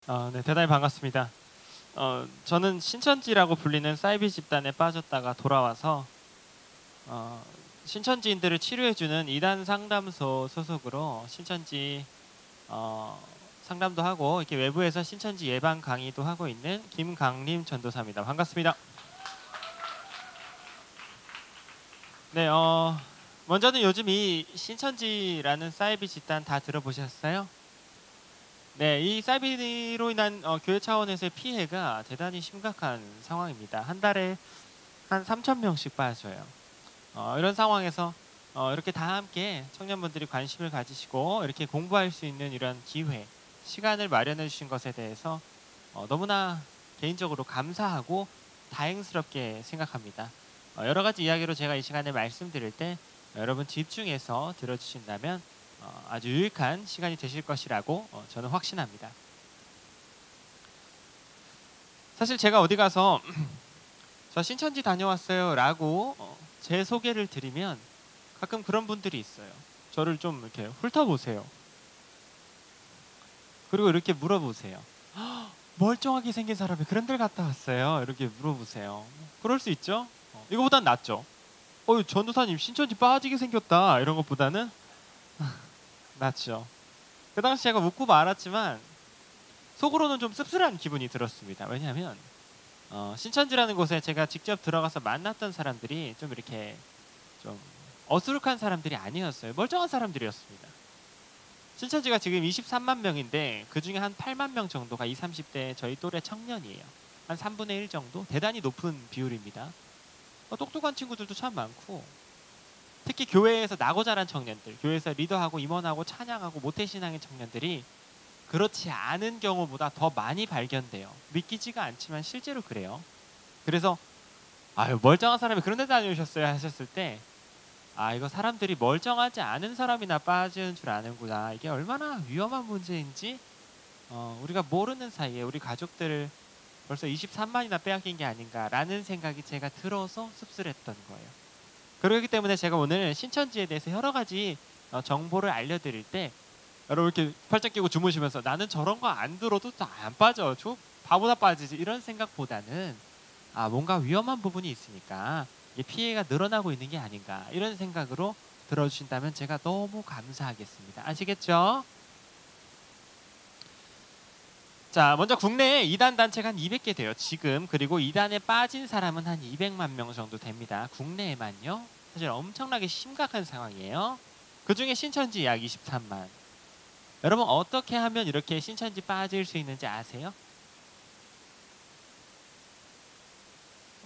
네, 대단히 반갑습니다. 저는 신천지라고 불리는 사이비 집단에 빠졌다가 돌아와서 어, 신천지인들을 치료해주는 이단 상담소 소속으로 신천지 어, 상담도 하고 이렇게 외부에서 신천지 예방 강의도 하고 있는 김강림 전도사입니다. 반갑습니다. 네, 먼저는 요즘 이 신천지라는 사이비 집단 다 들어보셨어요? 네, 이 사이비로 인한 교회 차원에서의 피해가 대단히 심각한 상황입니다. 한 달에 한 3,000명씩 빠져요. 이런 상황에서 이렇게 다 함께 청년분들이 관심을 가지시고 이렇게 공부할 수 있는 이런 기회, 시간을 마련해 주신 것에 대해서 너무나 개인적으로 감사하고 다행스럽게 생각합니다. 여러 가지 이야기로 제가 이 시간에 말씀드릴 때 여러분 집중해서 들어주신다면 아주 유익한 시간이 되실 것이라고 저는 확신합니다. 사실 제가 어디 가서 저 신천지 다녀왔어요 라고 제 소개를 드리면 가끔 그런 분들이 있어요. 저를 좀 이렇게 훑어보세요. 그리고 이렇게 물어보세요. 멀쩡하게 생긴 사람이 그런 데 갔다 왔어요. 이렇게 물어보세요. 그럴 수 있죠. 이거보단 낫죠. 전도사님 신천지 빠지게 생겼다 이런 것보다는 낫죠. 그 당시 제가 묻고 말았지만 속으로는 좀 씁쓸한 기분이 들었습니다. 왜냐하면 신천지라는 곳에 제가 직접 들어가서 만났던 사람들이 좀 이렇게 좀 어수룩한 사람들이 아니었어요. 멀쩡한 사람들이었습니다. 신천지가 지금 23만 명인데 그 중에 한 8만 명 정도가 20, 30대 저희 또래 청년이에요. 한 3분의 1 정도? 대단히 높은 비율입니다. 똑똑한 친구들도 참 많고 특히 교회에서 나고 자란 청년들, 교회에서 리더하고 임원하고 찬양하고 모태신앙의 청년들이 그렇지 않은 경우보다 더 많이 발견돼요. 믿기지가 않지만 실제로 그래요. 그래서 멀쩡한 사람이 그런 데 다녀오셨어요 하셨을 때 이거 사람들이 멀쩡하지 않은 사람이나 빠지는 줄 아는구나. 이게 얼마나 위험한 문제인지 우리가 모르는 사이에 우리 가족들을 벌써 23만이나 빼앗긴 게 아닌가라는 생각이 제가 들어서 씁쓸했던 거예요. 그렇기 때문에 제가 오늘 신천지에 대해서 여러 가지 정보를 알려드릴 때 여러분 이렇게 팔짱 끼고 주무시면서 나는 저런 거 안 들어도 안 빠져. 저 바보다 빠지지. 이런 생각보다는 뭔가 위험한 부분이 있으니까 피해가 늘어나고 있는 게 아닌가. 이런 생각으로 들어주신다면 제가 너무 감사하겠습니다. 아시겠죠? 자, 먼저 국내에 이단 단체가 한 200개 돼요. 지금. 그리고 이단에 빠진 사람은 한 200만 명 정도 됩니다. 국내에만요. 사실 엄청나게 심각한 상황이에요. 그중에 신천지 약 23만. 여러분 어떻게 하면 이렇게 신천지 빠질 수 있는지 아세요?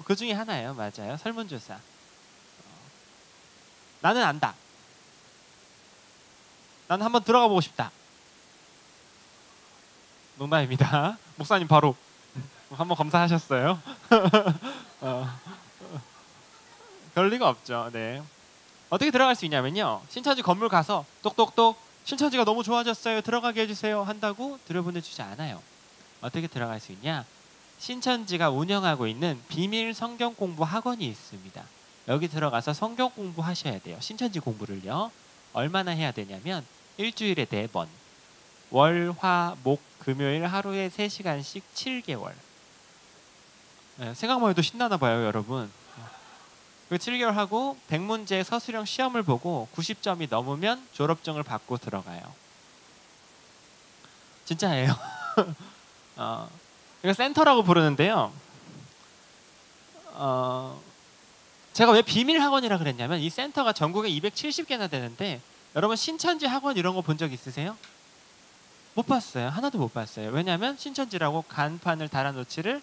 그 중에 하나예요. 맞아요. 설문조사. 나는 안다. 나는 한번 들어가 보고 싶다. 농담입니다. 목사님 바로 한번 검사하셨어요? 그럴 리가 없죠. 네. 어떻게 들어갈 수 있냐면요. 신천지 건물 가서 똑똑똑 신천지가 너무 좋아졌어요. 들어가게 해주세요. 한다고 들여보내주지 않아요. 어떻게 들어갈 수 있냐? 신천지가 운영하고 있는 비밀 성경 공부 학원이 있습니다. 여기 들어가서 성경 공부하셔야 돼요. 신천지 공부를요. 얼마나 해야 되냐면 일주일에 4번. 월, 화, 목, 금요일 하루에 3시간씩 7개월. 네, 생각만 해도 신나나 봐요, 여러분. 그 7개월 하고 100문제 서술형 시험을 보고 90점이 넘으면 졸업증을 받고 들어가요. 진짜예요. 이거 센터라고 부르는데요. 제가 왜 비밀 학원이라 그랬냐면 이 센터가 전국에 270개나 되는데 여러분 신천지 학원 이런 거 본 적 있으세요? 못 봤어요. 하나도 못 봤어요. 왜냐하면 신천지라고 간판을 달아놓지를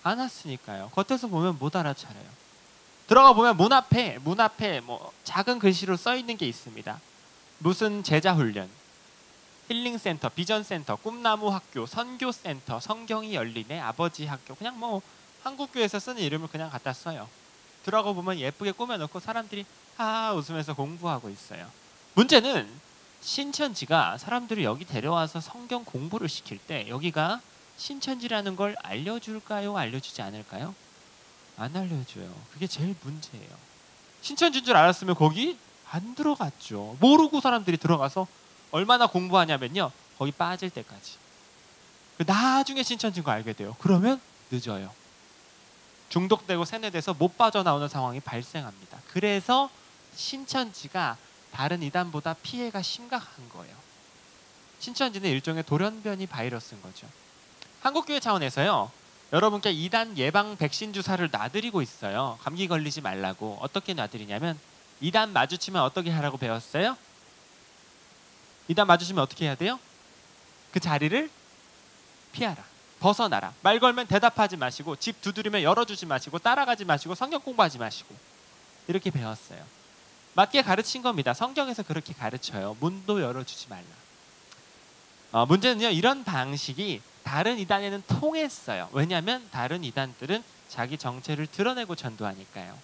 않았으니까요. 겉에서 보면 못 알아차려요. 들어가 보면 문 앞에 뭐 작은 글씨로 써 있는 게 있습니다. 무슨 제자 훈련, 힐링센터, 비전센터, 꿈나무 학교, 선교센터, 성경이 열리네, 아버지 학교. 그냥 뭐 한국교회에서 쓰는 이름을 그냥 갖다 써요. 들어가 보면 예쁘게 꾸며놓고 사람들이 웃으면서 공부하고 있어요. 문제는 신천지가 사람들을 여기 데려와서 성경 공부를 시킬 때 여기가 신천지라는 걸 알려줄까요? 알려주지 않을까요? 안 알려줘요. 그게 제일 문제예요. 신천지인 줄 알았으면 거기 안 들어갔죠. 모르고 사람들이 들어가서 얼마나 공부하냐면요. 거기 빠질 때까지. 나중에 신천지인 거 알게 돼요. 그러면 늦어요. 중독되고 세뇌돼서 못 빠져나오는 상황이 발생합니다. 그래서 신천지가 다른 이단보다 피해가 심각한 거예요. 신천지는 일종의 돌연변이 바이러스인 거죠. 한국교회 차원에서요, 여러분께 이단 예방 백신 주사를 놔드리고 있어요. 감기 걸리지 말라고. 어떻게 놔드리냐면 이단 마주치면 어떻게 하라고 배웠어요? 이단 마주치면 어떻게 해야 돼요? 그 자리를 피하라. 벗어나라. 말 걸면 대답하지 마시고, 집 두드리면 열어주지 마시고, 따라가지 마시고, 성경 공부하지 마시고. 이렇게 배웠어요. 맞게 가르친 겁니다. 성경에서 그렇게 가르쳐요. 문도 열어주지 말라. 문제는요, 이런 방식이 다른 이단에는 통했어요. 왜냐하면 다른 이단들은 자기 정체를 드러내고 전도하니까요.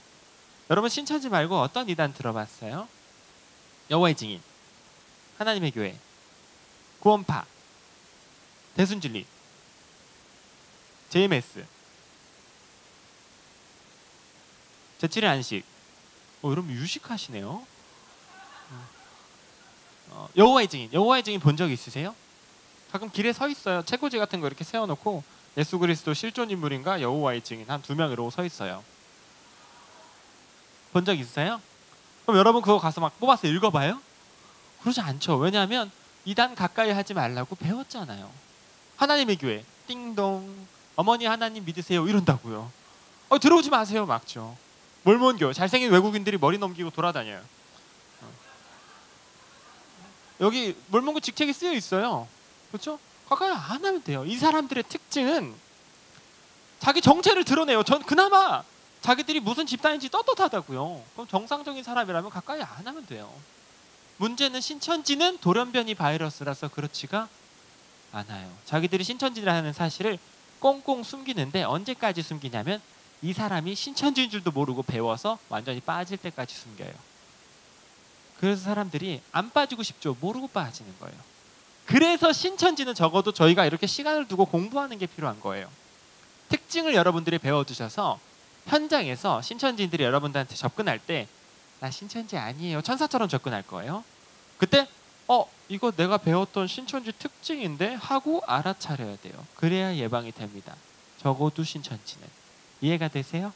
여러분, 신천지 말고 어떤 이단 들어봤어요? 여호와의 증인, 하나님의 교회, 구원파, 대순진리, JMS, 제7의 안식. 여러분 유식하시네요. 여호와의 증인 본 적 있으세요? 가끔 길에 서 있어요. 책꽂이 같은 거 이렇게 세워놓고 예수 그리스도 실존 인물인가 여호와의 증인 한 2명 이러고 서 있어요. 본 적 있어요? 그럼 여러분 그거 가서 막 뽑아서 읽어봐요? 그러지 않죠. 왜냐하면 이단 가까이 하지 말라고 배웠잖아요. 하나님의 교회 띵동, 어머니 하나님 믿으세요 이런다고요. 들어오지 마세요. 막죠. 몰몬교, 잘생긴 외국인들이 머리 넘기고 돌아다녀요. 여기 몰몬교 직책이 쓰여 있어요. 그렇죠? 가까이 안 하면 돼요. 이 사람들의 특징은 자기 정체를 드러내요. 전 그나마 자기들이 무슨 집단인지 떳떳하다고요. 그럼 정상적인 사람이라면 가까이 안 하면 돼요. 문제는 신천지는 돌연변이 바이러스라서 그렇지가 않아요. 자기들이 신천지라는 사실을 꽁꽁 숨기는데 언제까지 숨기냐면 이 사람이 신천지인 줄도 모르고 배워서 완전히 빠질 때까지 숨겨요. 그래서 사람들이 안 빠지고 싶죠. 모르고 빠지는 거예요. 그래서 신천지는 적어도 저희가 이렇게 시간을 두고 공부하는 게 필요한 거예요. 특징을 여러분들이 배워두셔서 현장에서 신천지인들이 여러분들한테 접근할 때 나 신천지 아니에요. 천사처럼 접근할 거예요. 그때 이거 내가 배웠던 신천지 특징인데 하고 알아차려야 돼요. 그래야 예방이 됩니다. 적어도 신천지는. 이해가 되세요?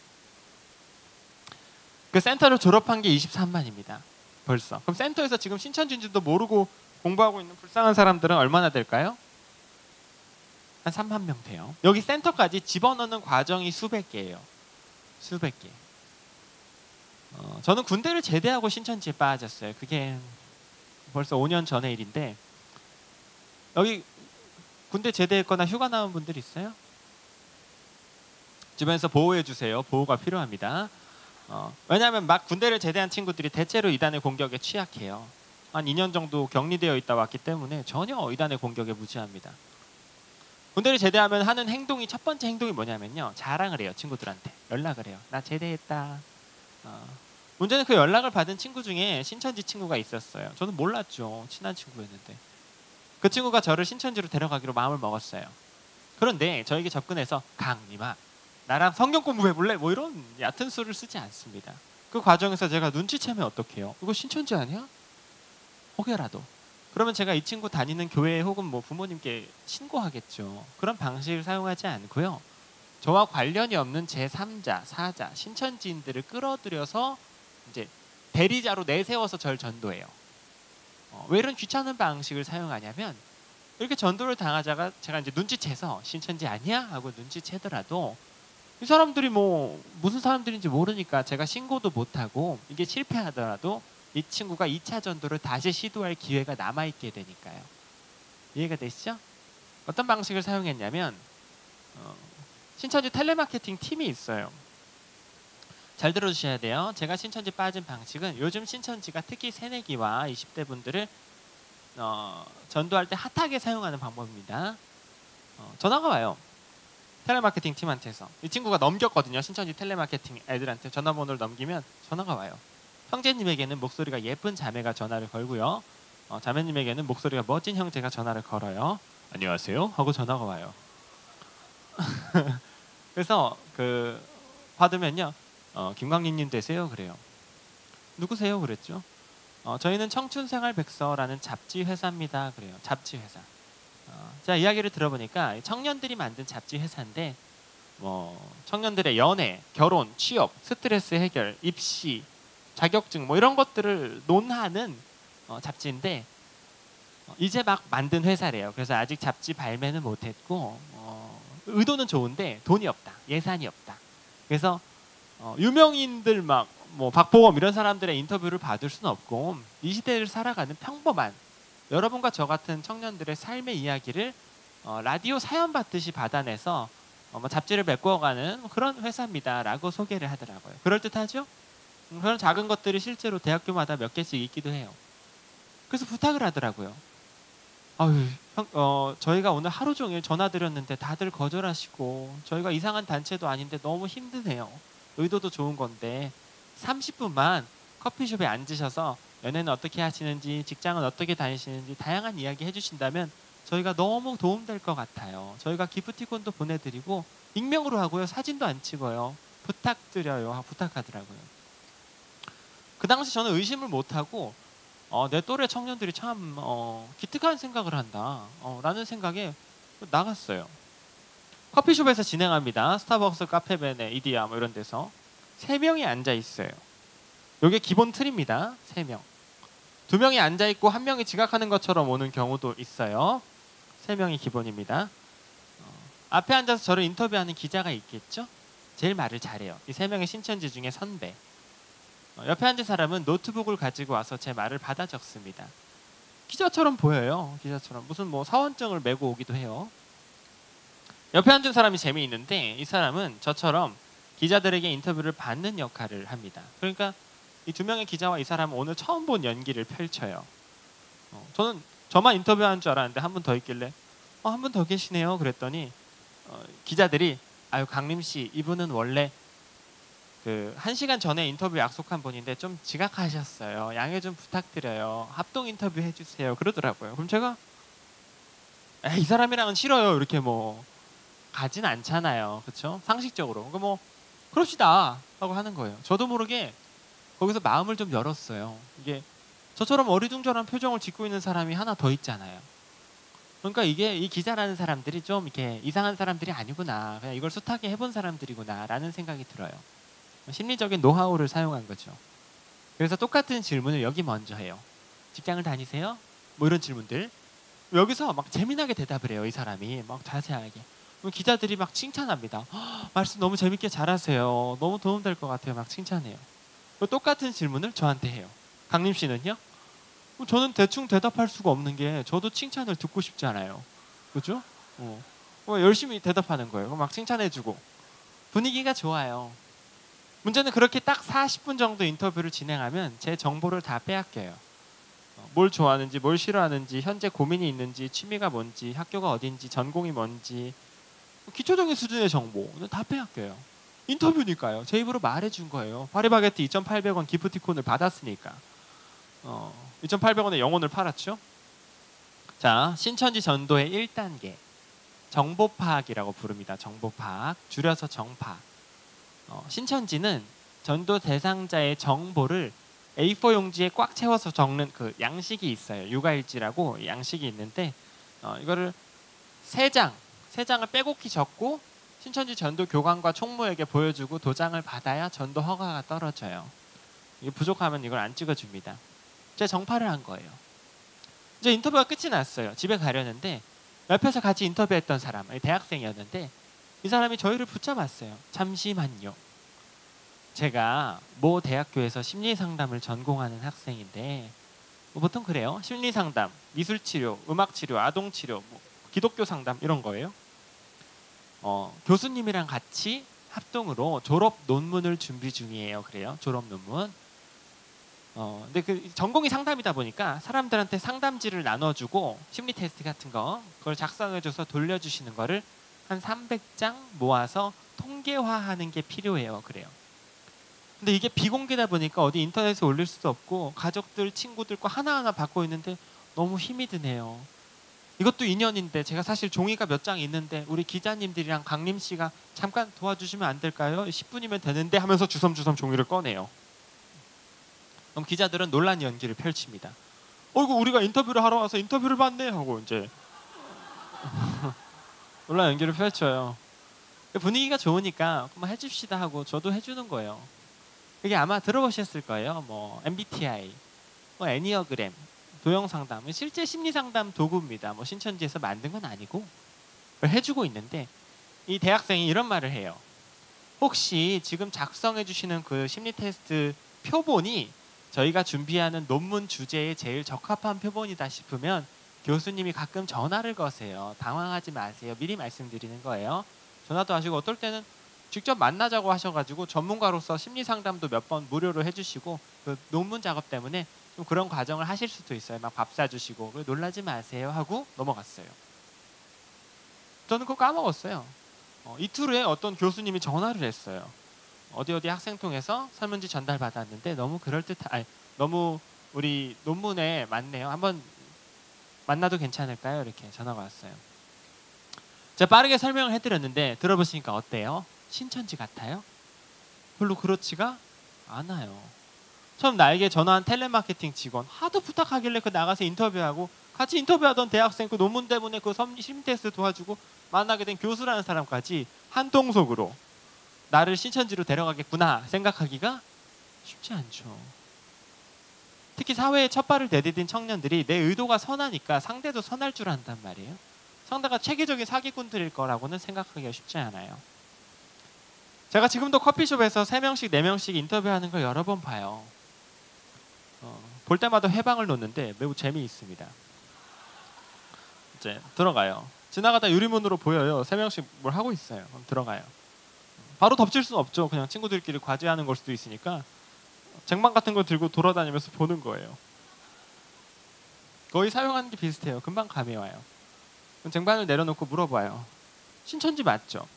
그 센터를 졸업한 게 23만입니다. 벌써. 그럼 센터에서 지금 신천지인지도 모르고 공부하고 있는 불쌍한 사람들은 얼마나 될까요? 한 3만 명 돼요. 여기 센터까지 집어넣는 과정이 수백 개예요. 수백 개. 저는 군대를 제대하고 신천지에 빠졌어요. 그게 벌써 5년 전의 일인데, 여기 군대 제대했거나 휴가 나온 분들 있어요? 주변에서 보호해 주세요. 보호가 필요합니다. 왜냐하면 막 군대를 제대한 친구들이 대체로 이단의 공격에 취약해요. 한 2년 정도 격리되어 있다 왔기 때문에 전혀 이단의 공격에 무지합니다. 군대를 제대하면 하는 행동이, 첫 번째 행동이 뭐냐면요, 자랑을 해요. 친구들한테 연락을 해요. 나 제대했다. 문제는 그 연락을 받은 친구 중에 신천지 친구가 있었어요. 저는 몰랐죠. 친한 친구였는데 그 친구가 저를 신천지로 데려가기로 마음을 먹었어요. 그런데 저에게 접근해서 강님아 나랑 성경 공부해볼래? 뭐 이런 얕은 수를 쓰지 않습니다. 그 과정에서 제가 눈치채면 어떡해요? 이거 신천지 아니야? 혹여라도 그러면 제가 이 친구 다니는 교회 혹은 뭐 부모님께 신고하겠죠. 그런 방식을 사용하지 않고요, 저와 관련이 없는 제3자, 4자, 신천지인들을 끌어들여서 이제 대리자로 내세워서 절 전도해요. 왜 이런 귀찮은 방식을 사용하냐면, 이렇게 전도를 당하자가 제가 이제 눈치채서 신천지 아니야? 하고 눈치채더라도 이 사람들이 뭐 무슨 사람들인지 모르니까 제가 신고도 못하고 이게 실패하더라도 이 친구가 2차 전도를 다시 시도할 기회가 남아있게 되니까요. 이해가 되시죠? 어떤 방식을 사용했냐면 신천지 텔레마케팅 팀이 있어요. 잘 들어주셔야 돼요. 제가 신천지 빠진 방식은 요즘 신천지가 특히 새내기와 20대 분들을 전도할 때 핫하게 사용하는 방법입니다. 전화가 와요. 텔레마케팅 팀한테서. 이 친구가 넘겼거든요. 신천지 텔레마케팅 애들한테 전화번호를 넘기면 전화가 와요. 형제님에게는 목소리가 예쁜 자매가 전화를 걸고요, 자매님에게는 목소리가 멋진 형제가 전화를 걸어요. 안녕하세요 하고 전화가 와요. 그래서 그 받으면요, 김광림님 되세요? 그래요. 누구세요? 그랬죠. 저희는 청춘생활백서라는 잡지 회사입니다. 그래요. 잡지 회사. 제가 이야기를 들어보니까 청년들이 만든 잡지 회사인데 뭐 청년들의 연애, 결혼, 취업, 스트레스 해결, 입시, 자격증 뭐 이런 것들을 논하는 잡지인데 이제 막 만든 회사래요. 그래서 아직 잡지 발매는 못했고 의도는 좋은데 돈이 없다, 예산이 없다. 그래서 유명인들 막 뭐 박보검 이런 사람들의 인터뷰를 받을 수는 없고 이 시대를 살아가는 평범한 여러분과 저 같은 청년들의 삶의 이야기를 라디오 사연 받듯이 받아내서 뭐 잡지를 메꿔가는 그런 회사입니다라고 소개를 하더라고요. 그럴듯하죠? 그런 작은 것들이 실제로 대학교마다 몇 개씩 있기도 해요. 그래서 부탁을 하더라고요. 아유, 저희가 오늘 하루 종일 전화 드렸는데 다들 거절하시고 저희가 이상한 단체도 아닌데 너무 힘드네요. 의도도 좋은 건데 30분만 커피숍에 앉으셔서 연애는 어떻게 하시는지, 직장은 어떻게 다니시는지 다양한 이야기 해주신다면 저희가 너무 도움될 것 같아요. 저희가 기프티콘도 보내드리고 익명으로 하고요. 사진도 안 찍어요. 부탁드려요. 부탁하더라고요. 그 당시 저는 의심을 못하고 내 또래 청년들이 참 기특한 생각을 한다 라는 생각에 나갔어요. 커피숍에서 진행합니다. 스타벅스, 카페베네, 이디야 뭐 이런 데서 3명이 앉아 있어요. 이게 기본 틀입니다. 3명. 2명이 앉아 있고 1명이 지각하는 것처럼 오는 경우도 있어요. 3명이 기본입니다. 앞에 앉아서 저를 인터뷰하는 기자가 있겠죠? 제일 말을 잘해요. 이 3명의 신천지 중에 선배. 옆에 앉은 사람은 노트북을 가지고 와서 제 말을 받아 적습니다. 기자처럼 보여요. 기자처럼. 무슨 뭐 사원증을 메고 오기도 해요. 옆에 앉은 사람이 재미있는데 이 사람은 저처럼 기자들에게 인터뷰를 받는 역할을 합니다. 그러니까 이 2명의 기자와 이 사람은 오늘 처음 본 연기를 펼쳐요. 저는 저만 인터뷰하는 줄 알았는데 한 분 더 있길래 한 분 더 계시네요. 그랬더니 기자들이 아유 강림 씨 이분은 원래 그 1시간 전에 인터뷰 약속한 분인데 좀 지각하셨어요. 양해 좀 부탁드려요. 합동 인터뷰 해주세요. 그러더라고요. 그럼 제가 이 사람이랑은 싫어요. 이렇게 뭐 가진 않잖아요. 그렇죠? 상식적으로. 그러니까 뭐 그럽시다 하고 하는 거예요. 저도 모르게 거기서 마음을 좀 열었어요. 이게 저처럼 어리둥절한 표정을 짓고 있는 사람이 하나 더 있잖아요. 그러니까 이게 이 기자라는 사람들이 좀 이렇게 이상한 사람들이 아니구나. 그냥 이걸 숱하게 해본 사람들이구나 라는 생각이 들어요. 심리적인 노하우를 사용한 거죠. 그래서 똑같은 질문을 여기 먼저 해요. 직장을 다니세요? 뭐 이런 질문들. 여기서 막 재미나게 대답을 해요. 이 사람이 막 자세하게. 기자들이 막 칭찬합니다. 말씀 너무 재밌게 잘하세요. 너무 도움될 것 같아요. 막 칭찬해요. 똑같은 질문을 저한테 해요. 강림 씨는요? 저는 대충 대답할 수가 없는 게 저도 칭찬을 듣고 싶지 않아요. 그렇죠? 열심히 대답하는 거예요. 막 칭찬해주고 분위기가 좋아요. 문제는 그렇게 딱 40분 정도 인터뷰를 진행하면 제 정보를 다 빼앗겨요. 뭘 좋아하는지, 뭘 싫어하는지, 현재 고민이 있는지, 취미가 뭔지, 학교가 어딘지, 전공이 뭔지 기초적인 수준의 정보는 다 빼앗겨요. 인터뷰니까요. 제 입으로 말해준 거예요. 파리바게트 2,800원 기프티콘을 받았으니까 2,800원에 영혼을 팔았죠. 자, 신천지 전도의 1단계 정보 파악이라고 부릅니다. 정보 파악, 줄여서 정파. 신천지는 전도 대상자의 정보를 A4 용지에 꽉 채워서 적는 그 양식이 있어요. 육아일지라고 양식이 있는데 이거를 3장을 빼곡히 적고 신천지 전도 교관과 총무에게 보여주고 도장을 받아야 전도 허가가 떨어져요. 이게 부족하면 이걸 안 찍어줍니다. 제가 정파를 한 거예요. 이제 인터뷰가 끝이 났어요. 집에 가려는데 옆에서 같이 인터뷰했던 사람, 대학생이었는데 이 사람이 저희를 붙잡았어요. 잠시만요. 제가 모 대학교에서 심리상담을 전공하는 학생인데 보통 그래요. 심리상담, 미술치료, 음악치료, 아동치료, 뭐 기독교 상담 이런 거예요. 교수님이랑 같이 합동으로 졸업 논문을 준비 중이에요. 그래요. 졸업 논문. 근데 그 전공이 상담이다 보니까 사람들한테 상담지를 나눠주고 심리 테스트 같은 거 그걸 작성해줘서 돌려주시는 거를 한 300장 모아서 통계화하는 게 필요해요. 그래요. 근데 이게 비공개다 보니까 어디 인터넷에 올릴 수도 없고 가족들, 친구들과 하나하나 받고 있는데 너무 힘이 드네요. 이것도 인연인데 제가 사실 종이가 몇 장 있는데 우리 기자님들이랑 강림 씨가 잠깐 도와주시면 안 될까요? 10분이면 되는데 하면서 주섬주섬 종이를 꺼내요. 그럼 기자들은 논란 연기를 펼칩니다. 어이구 우리가 인터뷰를 하러 와서 인터뷰를 받네 하고 이제 온라인 연기를 펼쳐요. 분위기가 좋으니까 뭐 해줍시다 하고 저도 해주는 거예요. 그게 아마 들어보셨을 거예요. 뭐 MBTI, 뭐 애니어그램, 도형 상담, 실제 심리 상담 도구입니다. 뭐 신천지에서 만든 건 아니고 그걸 해주고 있는데 이 대학생이 이런 말을 해요. 혹시 지금 작성해 주시는 그 심리 테스트 표본이 저희가 준비하는 논문 주제에 제일 적합한 표본이다 싶으면 교수님이 가끔 전화를 거세요. 당황하지 마세요. 미리 말씀드리는 거예요. 전화도 하시고 어떨 때는 직접 만나자고 하셔가지고 전문가로서 심리 상담도 몇 번 무료로 해주시고 그 논문 작업 때문에 좀 그런 과정을 하실 수도 있어요. 막 밥 사주시고 놀라지 마세요 하고 넘어갔어요. 저는 그거 까먹었어요. 이틀 후에 어떤 교수님이 전화를 했어요. 어디 학생 통해서 설문지 전달 받았는데 너무 너무 우리 논문에 맞네요. 한번 만나도 괜찮을까요? 이렇게 전화가 왔어요. 제가 빠르게 설명을 해드렸는데 들어보시니까 어때요? 신천지 같아요? 별로 그렇지가 않아요. 처음 나에게 전화한 텔레마케팅 직원 하도 부탁하길래 그 나가서 인터뷰하고 같이 인터뷰하던 대학생 그 논문 때문에 그 심리 테스트 도와주고 만나게 된 교수라는 사람까지 한통속으로 나를 신천지로 데려가겠구나 생각하기가 쉽지 않죠. 특히 사회에 첫 발을 내디딘 청년들이 내 의도가 선하니까 상대도 선할 줄 안단 말이에요. 상대가 체계적인 사기꾼들일 거라고는 생각하기가 쉽지 않아요. 제가 지금도 커피숍에서 3명씩 4명씩 인터뷰하는 걸 여러 번 봐요. 볼 때마다 회방을 놓는데 매우 재미있습니다. 이제 들어가요. 지나가다 유리문으로 보여요. 3명씩 뭘 하고 있어요. 그럼 들어가요. 바로 덮칠 수는 없죠. 그냥 친구들끼리 과제하는 걸 수도 있으니까 쟁반 같은 거 들고 돌아다니면서 보는 거예요. 거의 사용하는 게 비슷해요. 금방 감이 와요. 그럼 쟁반을 내려놓고 물어봐요. 신천지 맞죠?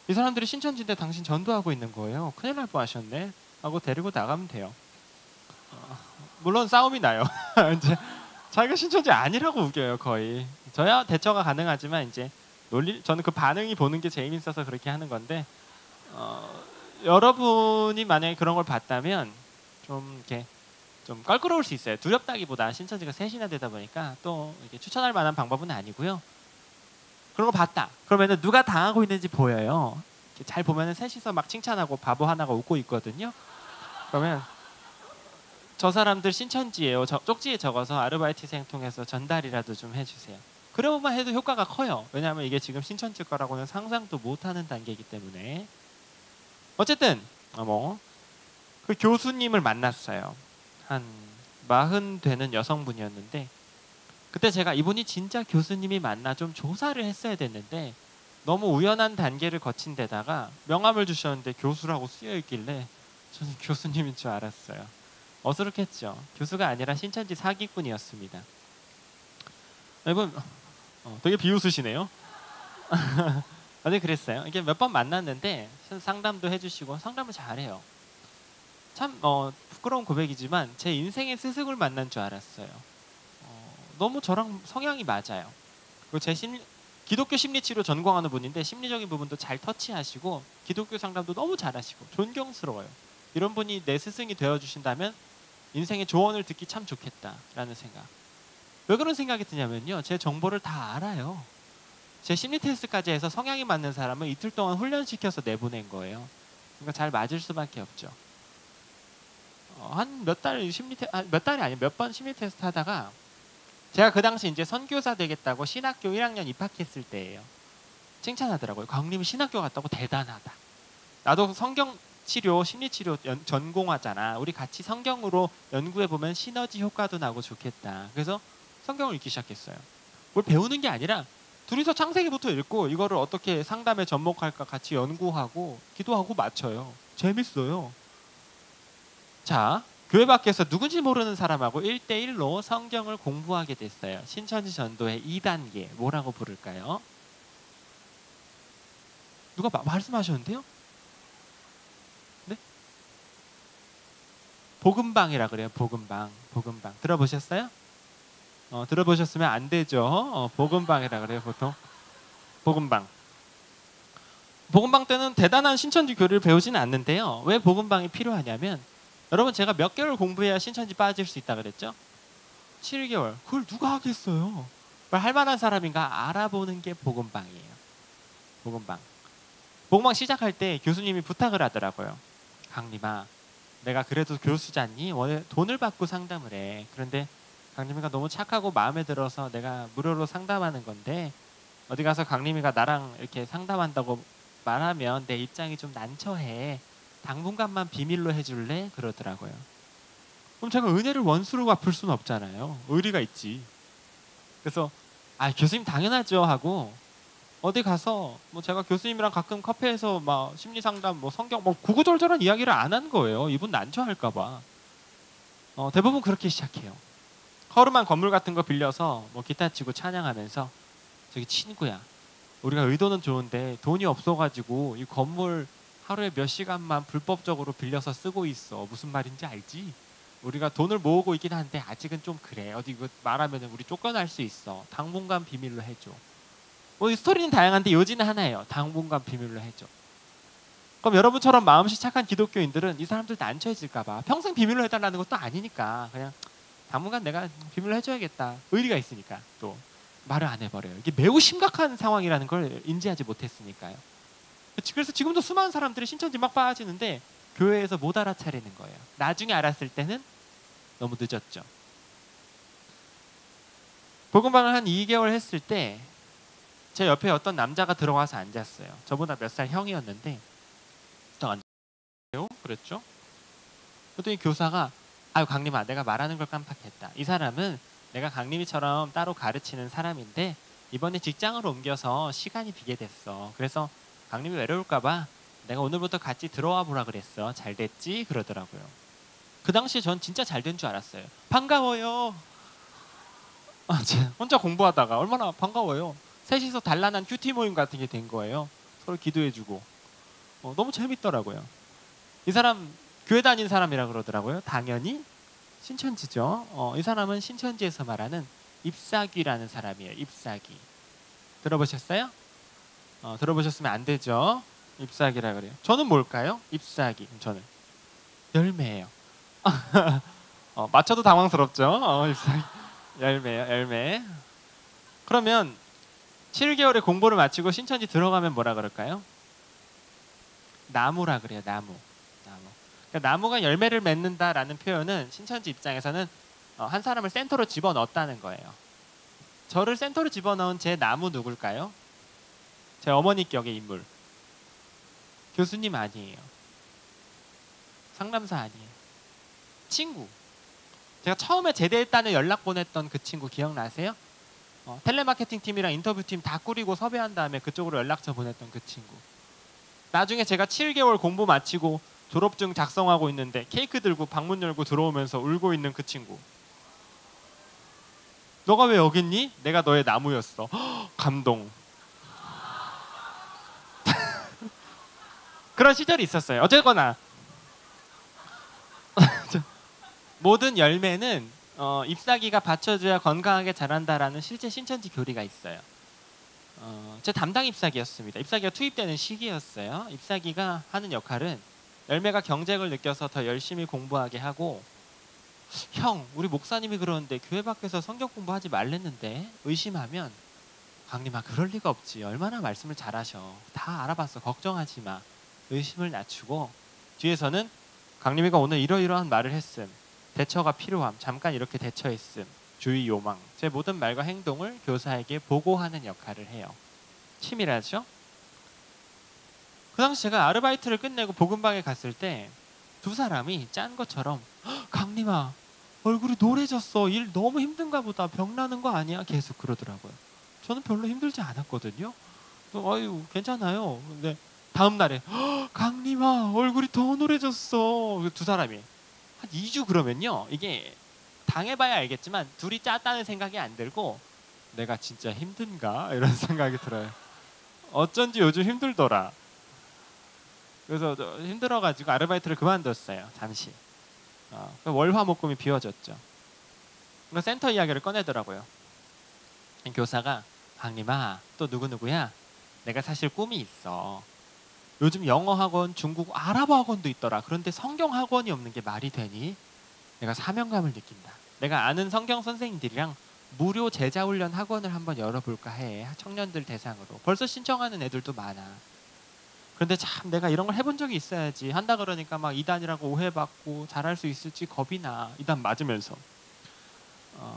이 사람들이 신천지인데 당신 전도하고 있는 거예요. 큰일 날 뻔하셨네 하고 데리고 나가면 돼요. 물론 싸움이 나요. 이제 자기가 신천지 아니라고 우겨요. 거의. 저야 대처가 가능하지만 이제 저는 그 반응이 보는 게 재미있어서 그렇게 하는 건데 여러분이 만약에 그런 걸 봤다면 좀 이렇게 좀 껄끄러울 수 있어요. 두렵다기보다 신천지가 셋이나 되다 보니까 또 이렇게 추천할 만한 방법은 아니고요. 그런 거 봤다. 그러면은 누가 당하고 있는지 보여요. 잘 보면은 셋이서 막 칭찬하고 바보 하나가 웃고 있거든요. 그러면 저 사람들 신천지예요. 쪽지에 적어서 아르바이트생 통해서 전달이라도 좀 해주세요. 그러고만 해도 효과가 커요. 왜냐하면 이게 지금 신천지 거라고는 상상도 못하는 단계이기 때문에. 어쨌든 그 교수님을 만났어요. 한 40 되는 여성분이었는데 그때 제가 이분이 진짜 교수님이 맞나 좀 조사를 했어야 됐는데 너무 우연한 단계를 거친 데다가 명함을 주셨는데 교수라고 쓰여 있길래 저는 교수님인 줄 알았어요. 어수룩했죠. 교수가 아니라 신천지 사기꾼이었습니다. 여러분 되게 비웃으시네요. 어제 그랬어요. 이게 몇 번 만났는데 상담도 해주시고 상담을 잘해요. 참 부끄러운 고백이지만 제 인생의 스승을 만난 줄 알았어요. 너무 저랑 성향이 맞아요. 그리고 기독교 심리치료 전공하는 분인데 심리적인 부분도 잘 터치하시고 기독교 상담도 너무 잘하시고 존경스러워요. 이런 분이 내 스승이 되어주신다면 인생의 조언을 듣기 참 좋겠다라는 생각. 왜 그런 생각이 드냐면요. 제 정보를 다 알아요. 제 심리 테스트까지 해서 성향이 맞는 사람을 이틀 동안 훈련시켜서 내보낸 거예요. 그러니까 잘 맞을 수밖에 없죠. 한 몇 달이 아니에요. 몇 번 심리 테스트 하다가 제가 그 당시 이제 선교사 되겠다고 신학교 1학년 입학했을 때예요. 칭찬하더라고요. 광림이 신학교 갔다고 대단하다. 나도 성경 치료, 심리치료 전공하잖아. 우리 같이 성경으로 연구해보면 시너지 효과도 나고 좋겠다. 그래서 성경을 읽기 시작했어요. 뭘 배우는 게 아니라 둘이서 창세기부터 읽고 이거를 어떻게 상담에 접목할까 같이 연구하고 기도하고 맞춰요. 재밌어요. 자, 교회 밖에서 누군지 모르는 사람하고 1대1로 성경을 공부하게 됐어요. 신천지 전도의 2단계 뭐라고 부를까요? 누가 말씀하셨는데요? 네? 복음방이라 그래요. 복음방. 들어보셨어요? 들어보셨으면 안 되죠. 복음방이라 그래요. 보통 복음방 때는 대단한 신천지 교리를 배우지는 않는데요. 왜 복음방이 필요하냐면 여러분 제가 몇 개월 공부해야 신천지 빠질 수 있다 그랬죠? 7개월. 그걸 누가 하겠어요? 그걸 할 만한 사람인가 알아보는 게 복음방이에요. 복음방 시작할 때 교수님이 부탁을 하더라고요. 강림아, 내가 그래도 교수잖니? 원래 돈을 받고 상담을 해. 그런데 강림이가 너무 착하고 마음에 들어서 내가 무료로 상담하는 건데 어디 가서 강림이가 나랑 이렇게 상담한다고 말하면 내 입장이 좀 난처해. 당분간만 비밀로 해줄래? 그러더라고요. 그럼 제가 은혜를 원수로 갚을 수는 없잖아요. 의리가 있지. 그래서 교수님 당연하죠 하고 어디 가서 뭐 제가 교수님이랑 가끔 카페에서 막 심리 상담, 뭐 성경, 뭐 구구절절한 이야기를 안 한 거예요. 이분 난처할까봐. 대부분 그렇게 시작해요. 허름한 건물 같은 거 빌려서 뭐 기타 치고 찬양하면서 저기 친구야, 우리가 의도는 좋은데 돈이 없어가지고 이 건물 하루에 몇 시간만 불법적으로 빌려서 쓰고 있어. 무슨 말인지 알지? 우리가 돈을 모으고 있긴 한데 아직은 좀 그래. 어디 이거 말하면 우리 쫓겨날 수 있어. 당분간 비밀로 해줘. 이 스토리는 다양한데 요지는 하나예요. 당분간 비밀로 해줘. 그럼 여러분처럼 마음씨 착한 기독교인들은 이 사람들 난처해질까봐 평생 비밀로 해달라는 것도 아니니까 그냥 당분간 내가 비밀로 해줘야겠다. 의리가 있으니까 또 말을 안 해버려요. 이게 매우 심각한 상황이라는 걸 인지하지 못했으니까요. 그래서 지금도 수많은 사람들이 신천지 막 빠지는데 교회에서 못 알아차리는 거예요. 나중에 알았을 때는 너무 늦었죠. 복음방을 한 2개월 했을 때 제 옆에 어떤 남자가 들어와서 앉았어요. 저보다 몇 살 형이었는데 딱 앉았어요. 그랬죠. 그랬더니 교사가 아유 강림아, 내가 말하는 걸 깜빡했다. 이 사람은 내가 강림이처럼 따로 가르치는 사람인데 이번에 직장을 옮겨서 시간이 비게 됐어. 그래서 강림이 외로울까봐 내가 오늘부터 같이 들어와 보라 그랬어. 잘 됐지? 그러더라고요. 그 당시에 전 진짜 잘 된 줄 알았어요. 반가워요. 혼자 공부하다가 얼마나 반가워요. 셋이서 단란한 큐티 모임 같은 게 된 거예요. 서로 기도해주고 너무 재밌더라고요. 이 사람 교회 다닌 사람이라 그러더라고요. 당연히 신천지죠. 이 사람은 신천지에서 말하는 ip사귀라는 사람이에요. ip사귀 들어보셨어요? 들어보셨으면 안 되죠. ip사귀라 그래요. 저는 뭘까요? ip사귀 저는 열매예요. 맞춰도 당황스럽죠. ip사귀 열매요. 열매. 그러면 7개월의 공부를 마치고 신천지 들어가면 뭐라 그럴까요? 나무라 그래요. 나무. 그러니까 나무가 열매를 맺는다라는 표현은 신천지 입장에서는 한 사람을 센터로 집어넣었다는 거예요. 저를 센터로 집어넣은 제 나무 누굴까요? 제 어머니 격의 인물. 교수님 아니에요. 상담사 아니에요. 친구. 제가 처음에 제대했다는 연락 보냈던 그 친구 기억나세요? 텔레마케팅 팀이랑 인터뷰 팀 다 꾸리고 섭외한 다음에 그쪽으로 연락처 보냈던 그 친구. 나중에 제가 7개월 공부 마치고 졸업증 작성하고 있는데 케이크 들고 방문 열고 들어오면서 울고 있는 그 친구. 너가 왜 여기 있니? 내가 너의 나무였어. 감동. 그런 시절이 있었어요. 어쨌거나 모든 열매는 잎사귀가 받쳐줘야 건강하게 자란다라는 실제 신천지 교리가 있어요. 제 담당 잎사귀였습니다. 잎사귀가 투입되는 시기였어요. 잎사귀가 하는 역할은 열매가 경쟁을 느껴서 더 열심히 공부하게 하고, 형, 우리 목사님이 그러는데 교회 밖에서 성경 공부하지 말랬는데 의심하면 강림아 그럴 리가 없지. 얼마나 말씀을 잘하셔. 다 알아봤어. 걱정하지 마. 의심을 낮추고 뒤에서는 강림이가 오늘 이러이러한 말을 했음. 대처가 필요함. 잠깐 이렇게 대처했음. 주의 요망. 제 모든 말과 행동을 교사에게 보고하는 역할을 해요. 치밀하죠? 그 당시 제가 아르바이트를 끝내고 복음방에 갔을 때 두 사람이 짠 것처럼 강림아 얼굴이 노래졌어. 일 너무 힘든가 보다. 병나는 거 아니야? 계속 그러더라고요. 저는 별로 힘들지 않았거든요. 아유 괜찮아요. 근데 다음 날에 강림아 얼굴이 더 노래졌어. 두 사람이 한 2주 그러면요. 이게 당해봐야 알겠지만 둘이 짰다는 생각이 안 들고 내가 진짜 힘든가? 이런 생각이 들어요. 어쩐지 요즘 힘들더라. 그래서 힘들어가지고 아르바이트를 그만뒀어요. 잠시. 월화목금이 비워졌죠. 그래서 센터 이야기를 꺼내더라고요. 교사가 강림아 또 누구누구야? 내가 사실 꿈이 있어. 요즘 영어 학원, 중국, 아랍어 학원도 있더라. 그런데 성경 학원이 없는 게 말이 되니? 내가 사명감을 느낀다. 내가 아는 성경 선생님들이랑 무료 제자훈련 학원을 한번 열어볼까 해. 청년들 대상으로. 벌써 신청하는 애들도 많아. 그런데 참 내가 이런 걸 해본 적이 있어야지. 한다 그러니까 막 이단이라고 오해받고 잘할 수 있을지 겁이 나. 이단 맞으면서.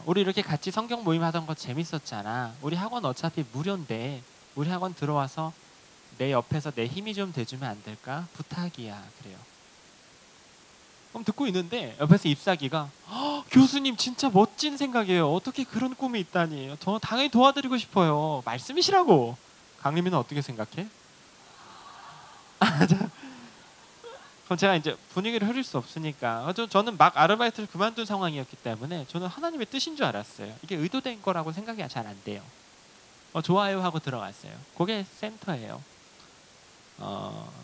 우리 이렇게 같이 성경 모임 하던 거 재밌었잖아. 우리 학원 어차피 무료인데 우리 학원 들어와서 내 옆에서 내 힘이 좀 돼주면 안 될까? 부탁이야. 그래요. 그럼 듣고 있는데 옆에서 잎사귀가 교수님 진짜 멋진 생각이에요. 어떻게 그런 꿈이 있다니. 저 당연히 도와드리고 싶어요. 말씀이시라고. 강림이는 어떻게 생각해? 그럼 제가 이제 분위기를 흐릴 수 없으니까 저는 막 아르바이트를 그만둔 상황이었기 때문에 저는 하나님의 뜻인 줄 알았어요. 이게 의도된 거라고 생각이 잘 안 돼요. 좋아요 하고 들어갔어요. 그게 센터예요.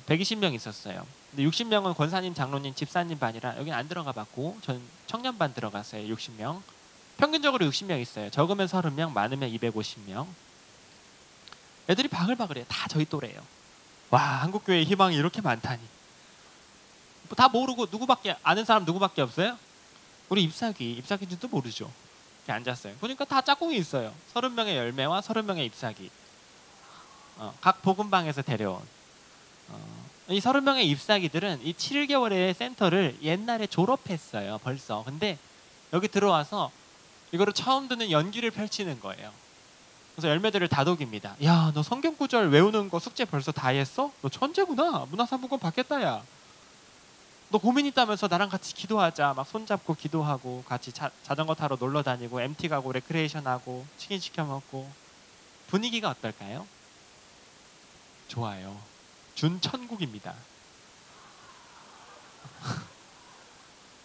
120명 있었어요. 근데 60명은 권사님, 장로님, 집사님 반이라 여기 안 들어가 봤고 전 청년반 들어갔어요. 60명. 평균적으로 60명 있어요. 적으면 30명, 많으면 250명. 애들이 바글바글해요. 다 저희 또래예요. 와, 한국교회의 희망이 이렇게 많다니. 다 모르고 누구밖에 아는 사람 누구밖에 없어요? 우리 잎사귀인지도 모르죠. 이렇게 앉았어요. 보니까 다 짝꿍이 있어요. 30명의 열매와 30명의 잎사귀. 각 복음방에서 데려온. 이 30명의 잎사귀들은 이 7개월의 센터를 옛날에 졸업했어요. 벌써. 근데 여기 들어와서 이거를 처음 듣는 연기를 펼치는 거예요. 그래서 열매들을 다독입니다. 야, 너 성경 구절 외우는 거 숙제 벌써 다 했어? 너 천재구나. 문화사무권 받겠다 야. 너 고민 있다면서 나랑 같이 기도하자. 막 손잡고 기도하고 같이 자전거 타러 놀러 다니고 MT 가고 레크레이션 하고 치킨 시켜 먹고. 분위기가 어떨까요? 좋아요. 준천국입니다.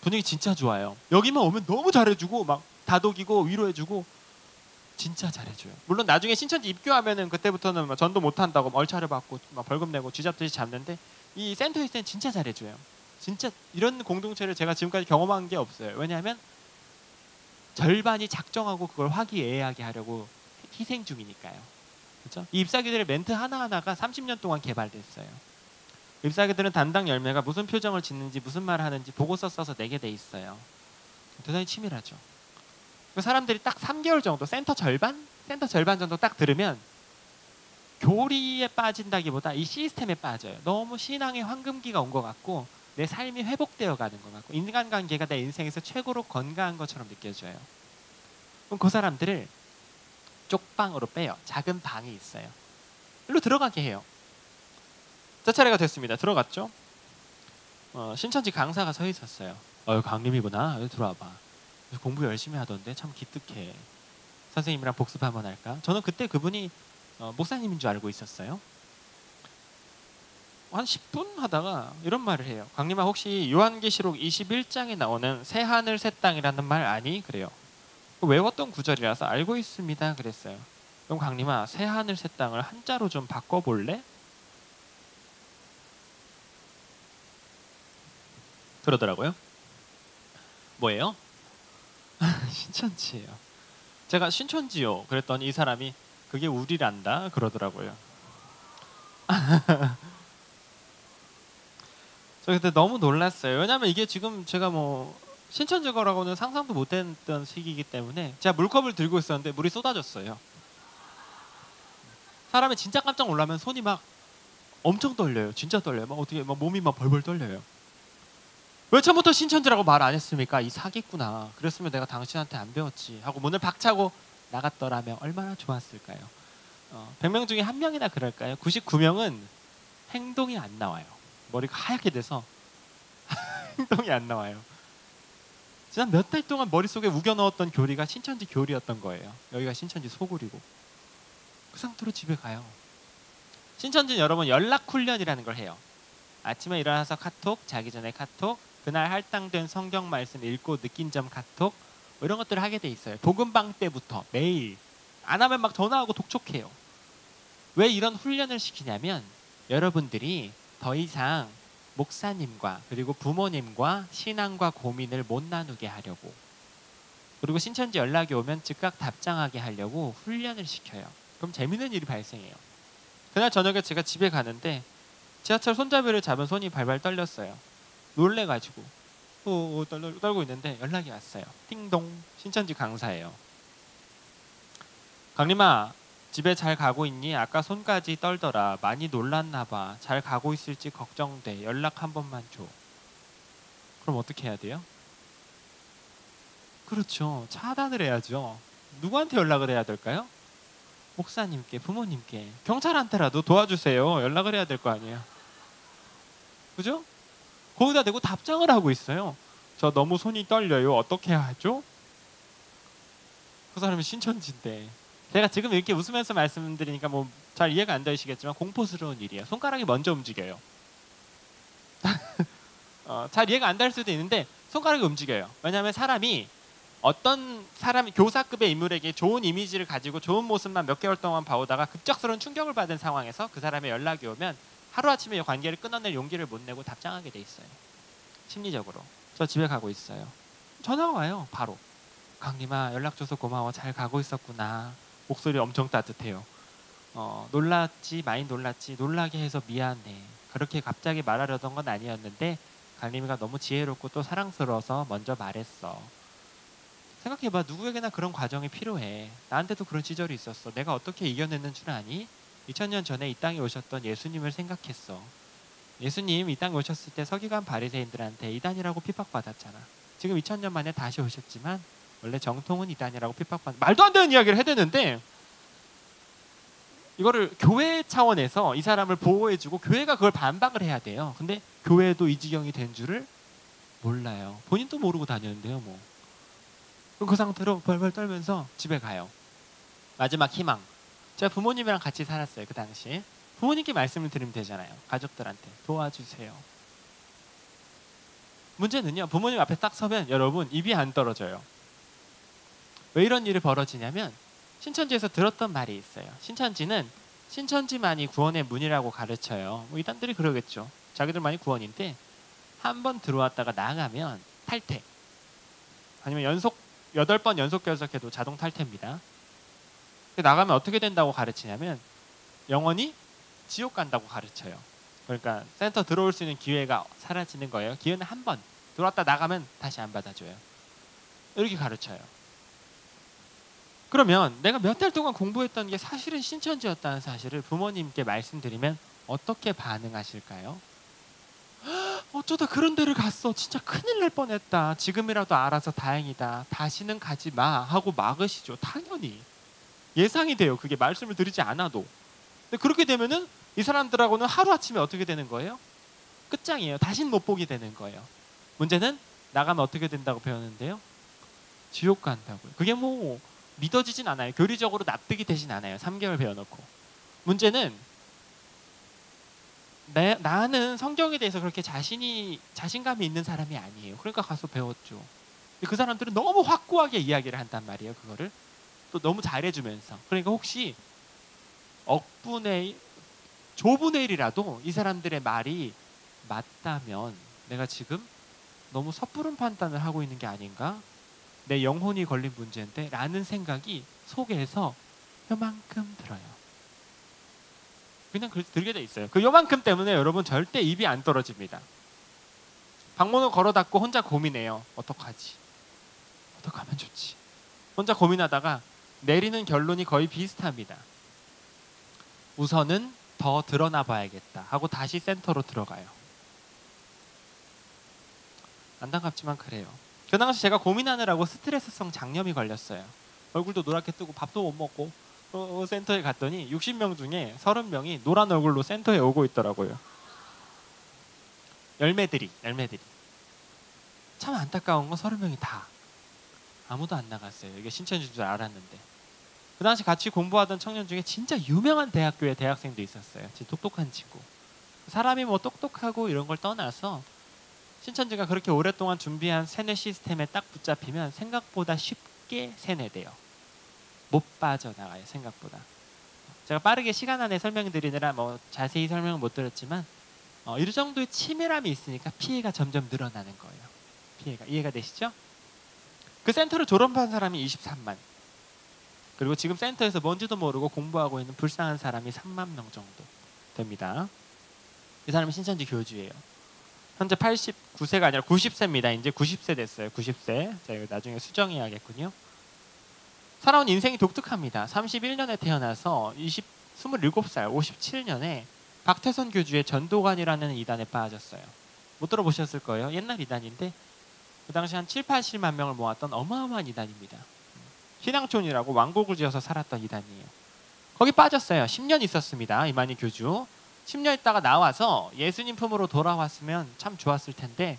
분위기 진짜 좋아요. 여기만 오면 너무 잘해주고 막 다독이고 위로해주고 진짜 잘해줘요. 물론 나중에 신천지 입교하면은 그때부터는 막 전도 못한다고 얼차려 받고 막 벌금 내고 쥐잡듯이 잡는데 이 센터에 있을 때는 진짜 잘해줘요. 진짜 이런 공동체를 제가 지금까지 경험한 게 없어요. 왜냐하면 절반이 작정하고 그걸 화기애애하게 하려고 희생 중이니까요. 그렇죠? 이 잎사귀들의 멘트 하나하나가 30년 동안 개발됐어요. 잎사귀들은 단당 열매가 무슨 표정을 짓는지 무슨 말을 하는지 보고서 써서 내게 돼 있어요. 대단히 치밀하죠. 사람들이 딱 3개월 정도 센터 절반 정도 딱 들으면 교리에 빠진다기보다 이 시스템에 빠져요. 너무 신앙의 황금기가 온 것 같고 내 삶이 회복되어 가는 것 같고 인간관계가 내 인생에서 최고로 건강한 것처럼 느껴져요. 그럼 그 사람들을 쪽방으로 빼요. 작은 방이 있어요. 일로 들어가게 해요. 제 차례가 됐습니다. 들어갔죠. 신천지 강사가 서 있었어요. 강림이구나. 여기 들어와봐. 공부 열심히 하던데 참 기특해. 선생님이랑 복습 한번 할까? 저는 그때 그분이 목사님인 줄 알고 있었어요. 한 10분 하다가 이런 말을 해요. 강림아, 혹시 요한계시록 21장에 나오는 새 하늘 새 땅이라는 말 아니? 그래요. 외웠던 구절이라서 알고 있습니다. 그랬어요. 그럼 강림아, 새 하늘 새 땅을 한자로 좀 바꿔볼래? 그러더라고요. 뭐예요? 신천지예요. 제가 신천지요 그랬더니 이 사람이 그게 우리란다 그러더라고요. 저 그때 너무 놀랐어요. 왜냐면 이게 지금 제가 뭐 신천지 거라고는 상상도 못했던 시기이기 때문에 제가 물컵을 들고 있었는데 물이 쏟아졌어요. 사람이 진짜 깜짝 놀라면 손이 막 엄청 떨려요. 진짜 떨려요. 막 어떻게 막 몸이 막 벌벌 떨려요. 왜 처음부터 신천지라고 말 안 했습니까? 이 사기꾼아. 그랬으면 내가 당신한테 안 배웠지 하고 문을 박차고 나갔더라면 얼마나 좋았을까요? 100명 중에 한 명이나 그럴까요? 99명은 행동이 안 나와요. 머리가 하얗게 돼서 행동이 안 나와요. 지난 몇 달 동안 머릿속에 우겨 넣었던 교리가 신천지 교리였던 거예요. 여기가 신천지 소굴이고. 그 상태로 집에 가요. 신천지는 여러분 연락 훈련이라는 걸 해요. 아침에 일어나서 카톡, 자기 전에 카톡, 그날 할당된 성경 말씀 읽고 느낀 점 카톡, 뭐 이런 것들을 하게 돼 있어요. 복음방 때부터 매일. 안 하면 막 전화하고 독촉해요. 왜 이런 훈련을 시키냐면 여러분들이 더 이상 목사님과 그리고 부모님과 신앙과 고민을 못 나누게 하려고, 그리고 신천지 연락이 오면 즉각 답장하게 하려고 훈련을 시켜요. 그럼 재밌는 일이 발생해요. 그날 저녁에 제가 집에 가는데 지하철 손잡이를 잡은 손이 발발 떨렸어요. 놀래가지고 떨고 있는데 연락이 왔어요. 띵동. 신천지 강사예요. 강림아, 집에 잘 가고 있니? 아까 손까지 떨더라. 많이 놀랐나 봐. 잘 가고 있을지 걱정돼. 연락 한 번만 줘. 그럼 어떻게 해야 돼요? 그렇죠. 차단을 해야죠. 누구한테 연락을 해야 될까요? 목사님께, 부모님께, 경찰한테라도 도와주세요. 연락을 해야 될 거 아니에요. 그죠? 거기다 대고 답장을 하고 있어요. 저 너무 손이 떨려요. 어떻게 해야 하죠? 그 사람이 신천지인데. 제가 지금 이렇게 웃으면서 말씀드리니까 뭐 잘 이해가 안 되시겠지만 공포스러운 일이에요. 손가락이 먼저 움직여요. 잘 이해가 안 될 수도 있는데 손가락이 움직여요. 왜냐하면 사람이 어떤 사람이 교사급의 인물에게 좋은 이미지를 가지고 좋은 모습만 몇 개월 동안 봐오다가 급작스러운 충격을 받은 상황에서 그 사람의 연락이 오면 하루아침에 관계를 끊어낼 용기를 못 내고 답장하게 돼 있어요. 심리적으로. 저 집에 가고 있어요. 전화가 와요. 바로. 강림아, 연락 줘서 고마워. 잘 가고 있었구나. 목소리 엄청 따뜻해요. 놀랐지, 많이 놀랐지. 놀라게 해서 미안해. 그렇게 갑자기 말하려던 건 아니었는데 강림이가 너무 지혜롭고 또 사랑스러워서 먼저 말했어. 생각해봐. 누구에게나 그런 과정이 필요해. 나한테도 그런 시절이 있었어. 내가 어떻게 이겨냈는 줄 아니? 2000년 전에 이 땅에 오셨던 예수님을 생각했어. 예수님 이 땅에 오셨을 때 서기관 바리새인들한테 이단이라고 핍박받았잖아. 지금 2000년 만에 다시 오셨지만 원래 정통은 이단이라고 핍박받는, 말도 안 되는 이야기를 해대는데 이거를 교회 차원에서 이 사람을 보호해주고 교회가 그걸 반박을 해야 돼요. 근데 교회도 이 지경이 된 줄을 몰라요. 본인도 모르고 다녔는데요. 뭐. 그럼 그 상태로 벌벌 떨면서 집에 가요. 마지막 희망. 제가 부모님이랑 같이 살았어요. 그 당시에. 부모님께 말씀을 드리면 되잖아요. 가족들한테 도와주세요. 문제는요, 부모님 앞에 딱 서면 여러분 입이 안 떨어져요. 왜 이런 일이 벌어지냐면 신천지에서 들었던 말이 있어요. 신천지는 신천지만이 구원의 문이라고 가르쳐요. 뭐 이단들이 그러겠죠. 자기들만이 구원인데 한 번 들어왔다가 나가면 탈퇴. 아니면 8번 연속 결석해도 자동 탈퇴입니다. 나가면 어떻게 된다고 가르치냐면 영원히 지옥 간다고 가르쳐요. 그러니까 센터 들어올 수 있는 기회가 사라지는 거예요. 기회는 한 번. 들어왔다 나가면 다시 안 받아줘요. 이렇게 가르쳐요. 그러면 내가 몇 달 동안 공부했던 게 사실은 신천지였다는 사실을 부모님께 말씀드리면 어떻게 반응하실까요? 어쩌다 그런 데를 갔어. 진짜 큰일 날 뻔했다. 지금이라도 알아서 다행이다. 다시는 가지 마 하고 막으시죠. 당연히. 예상이 돼요. 그게 말씀을 드리지 않아도. 근데 그렇게 되면은 이 사람들하고는 하루아침에 어떻게 되는 거예요? 끝장이에요. 다시는 못 보게 되는 거예요. 문제는 나가면 어떻게 된다고 배웠는데요? 지옥 간다고요. 그게 뭐 믿어지진 않아요. 교리적으로 납득이 되진 않아요. 3개월 배워놓고. 문제는 나는 성경에 대해서 그렇게 자신감이 있는 사람이 아니에요. 그러니까 가서 배웠죠. 그 사람들은 너무 확고하게 이야기를 한단 말이에요. 그거를 또 너무 잘해주면서. 그러니까 혹시 조분의 1이라도 이 사람들의 말이 맞다면 내가 지금 너무 섣부른 판단을 하고 있는 게 아닌가? 내 영혼이 걸린 문제인데 라는 생각이 속에서 요만큼 들어요. 그냥 들게 돼 있어요. 그 요만큼 때문에 여러분 절대 입이 안 떨어집니다. 방문을 걸어 닫고 혼자 고민해요. 어떡하지? 어떡하면 좋지? 혼자 고민하다가 내리는 결론이 거의 비슷합니다. 우선은 더 드러나 봐야겠다 하고 다시 센터로 들어가요. 안타깝지만 그래요. 그 당시 제가 고민하느라고 스트레스성 장염이 걸렸어요. 얼굴도 노랗게 뜨고 밥도 못 먹고 센터에 갔더니 60명 중에 30명이 노란 얼굴로 센터에 오고 있더라고요. 열매들이. 참 안타까운 건 30명이 다 아무도 안 나갔어요. 이게 신천지인 줄 알았는데. 그 당시 같이 공부하던 청년 중에 진짜 유명한 대학교의 대학생도 있었어요. 진짜 똑똑한 친구. 사람이 뭐 똑똑하고 이런 걸 떠나서 신천지가 그렇게 오랫동안 준비한 세뇌 시스템에 딱 붙잡히면 생각보다 쉽게 세뇌돼요. 못 빠져나가요. 생각보다. 제가 빠르게 시간 안에 설명드리느라 뭐 자세히 설명은 못 드렸지만 이 정도의 치밀함이 있으니까 피해가 점점 늘어나는 거예요. 피해가. 이해가 되시죠? 그 센터를 졸업한 사람이 23만. 그리고 지금 센터에서 뭔지도 모르고 공부하고 있는 불쌍한 사람이 3만 명 정도 됩니다. 이 사람은 신천지 교주예요. 현재 89세가 아니라 90세입니다. 이제 90세 됐어요. 90세. 자, 이거 나중에 수정해야겠군요. 살아온 인생이 독특합니다. 31년에 태어나서 27살, 57년에 박태선 교주의 전도관이라는 이단에 빠졌어요. 못 들어보셨을 거예요. 옛날 이단인데 그 당시 한 7, 80만 명을 모았던 어마어마한 이단입니다. 신앙촌이라고 왕국을 지어서 살았던 이단이에요. 거기 빠졌어요. 10년 있었습니다. 이만희 교주. 10년 있다가 나와서 예수님 품으로 돌아왔으면 참 좋았을 텐데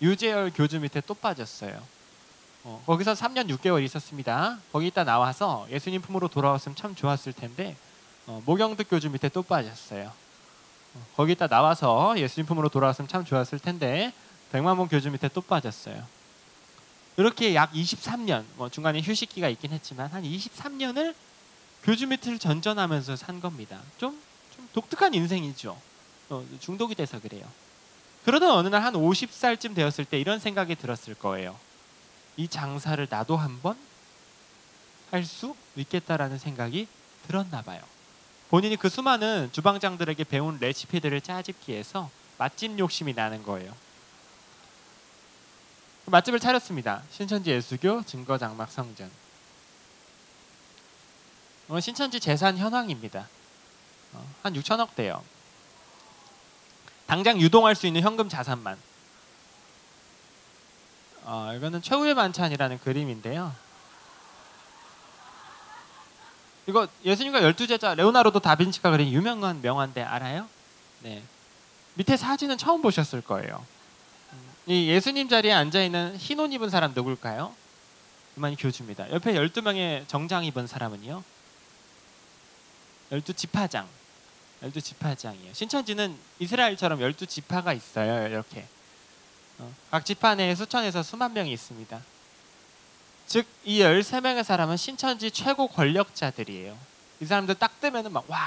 유재열 교주 밑에 또 빠졌어요. 거기서 3년 6개월 있었습니다. 거기 있다 나와서 예수님 품으로 돌아왔으면 참 좋았을 텐데 모경득 교주 밑에 또 빠졌어요. 거기 있다 나와서 예수님 품으로 돌아왔으면 참 좋았을 텐데 백만봉 교주 밑에 또 빠졌어요. 이렇게 약 23년, 중간에 휴식기가 있긴 했지만 한 23년을 교주 밑을 전전하면서 산 겁니다. 좀 독특한 인생이죠. 중독이 돼서 그래요. 그러던 어느 날 한 50살쯤 되었을 때 이런 생각이 들었을 거예요. 이 장사를 나도 한번 할 수 있겠다라는 생각이 들었나 봐요. 본인이 그 수많은 주방장들에게 배운 레시피들을 짜집기 위해서 맛집 욕심이 나는 거예요. 맛집을 차렸습니다. 신천지 예수교 증거장막 성전. 신천지 재산 현황입니다. 한 6천억 대요. 당장 유동할 수 있는 현금 자산만. 이거는 최후의 만찬이라는 그림인데요. 이거 예수님과 12제자 레오나르도 다빈치가 그린 유명한 명화인데 알아요? 네. 밑에 사진은 처음 보셨을 거예요. 이 예수님 자리에 앉아있는 흰 옷 입은 사람 누굴까요? 이만희 교주입니다. 옆에 12명의 정장 입은 사람은요? 12지파장. 12지파장이에요. 신천지는 이스라엘처럼 12지파가 있어요. 이렇게. 각 지파 내에 수천에서 수만 명이 있습니다. 즉 이 13명의 사람은 신천지 최고 권력자들이에요. 이 사람들 딱 뜨면은 막 와.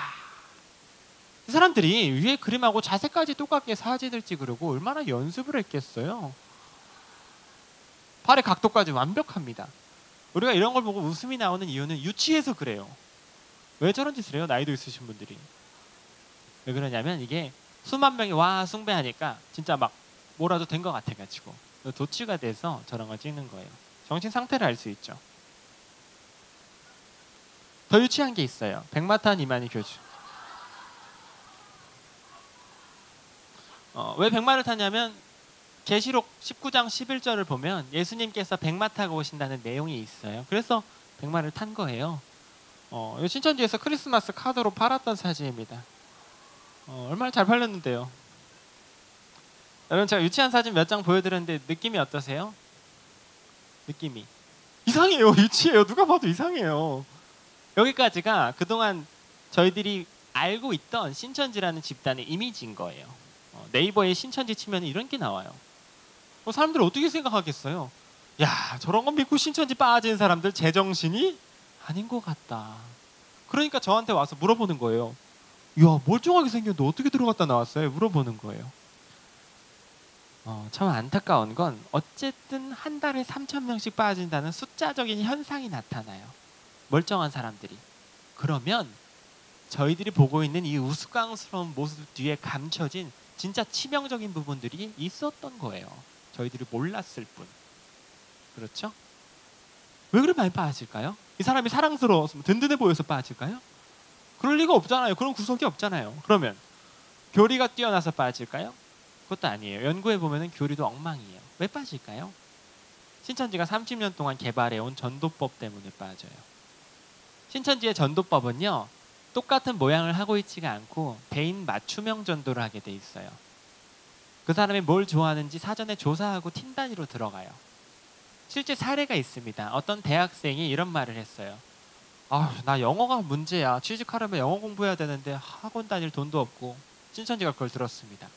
이 사람들이 위에 그림하고 자세까지 똑같게 사진을 찍으려고 얼마나 연습을 했겠어요. 팔의 각도까지 완벽합니다. 우리가 이런 걸 보고 웃음이 나오는 이유는 유치해서 그래요. 왜 저런 짓을 해요? 나이도 있으신 분들이. 왜 그러냐면 이게 수만 명이 와 숭배하니까 진짜 막 뭐라도 된 것 같아가지고 도취가 돼서 저런 걸 찍는 거예요. 정신 상태를 알 수 있죠. 더 유치한 게 있어요. 백마탄 이만희 교주. 왜 백마를 타냐면 계시록 19장 11절을 보면 예수님께서 백마 타고 오신다는 내용이 있어요. 그래서 백마를 탄 거예요. 신천지에서 크리스마스 카드로 팔았던 사진입니다. 얼마나 잘 팔렸는데요. 여러분 제가 유치한 사진 몇 장 보여드렸는데 느낌이 어떠세요? 느낌이 이상해요. 유치해요. 누가 봐도 이상해요. 여기까지가 그동안 저희들이 알고 있던 신천지라는 집단의 이미지인 거예요. 네이버에 신천지 치면 이런 게 나와요. 사람들 어떻게 생각하겠어요? 야, 저런 거 믿고 신천지 빠진 사람들 제정신이 아닌 것 같다. 그러니까 저한테 와서 물어보는 거예요. 야, 멀쩡하게 생겼는데 어떻게 들어갔다 나왔어요? 물어보는 거예요. 참 안타까운 건 어쨌든 한 달에 3,000명씩 빠진다는 숫자적인 현상이 나타나요. 멀쩡한 사람들이. 그러면 저희들이 보고 있는 이 우스꽝스러운 모습 뒤에 감춰진 진짜 치명적인 부분들이 있었던 거예요. 저희들이 몰랐을 뿐. 그렇죠? 왜 그렇게 많이 빠질까요? 이 사람이 사랑스러워서 든든해 보여서 빠질까요? 그럴 리가 없잖아요. 그런 구석이 없잖아요. 그러면 교리가 뛰어나서 빠질까요? 그것도 아니에요. 연구해 보면 교리도 엉망이에요. 왜 빠질까요? 신천지가 30년 동안 개발해온 전도법 때문에 빠져요. 신천지의 전도법은요, 똑같은 모양을 하고 있지가 않고 대인 맞춤형 전도를 하게 돼 있어요. 그 사람이 뭘 좋아하는지 사전에 조사하고 팀 단위로 들어가요. 실제 사례가 있습니다. 어떤 대학생이 이런 말을 했어요. 나 영어가 문제야. 취직하려면 영어 공부해야 되는데 학원 다닐 돈도 없고. 신천지가 그걸 들었습니다.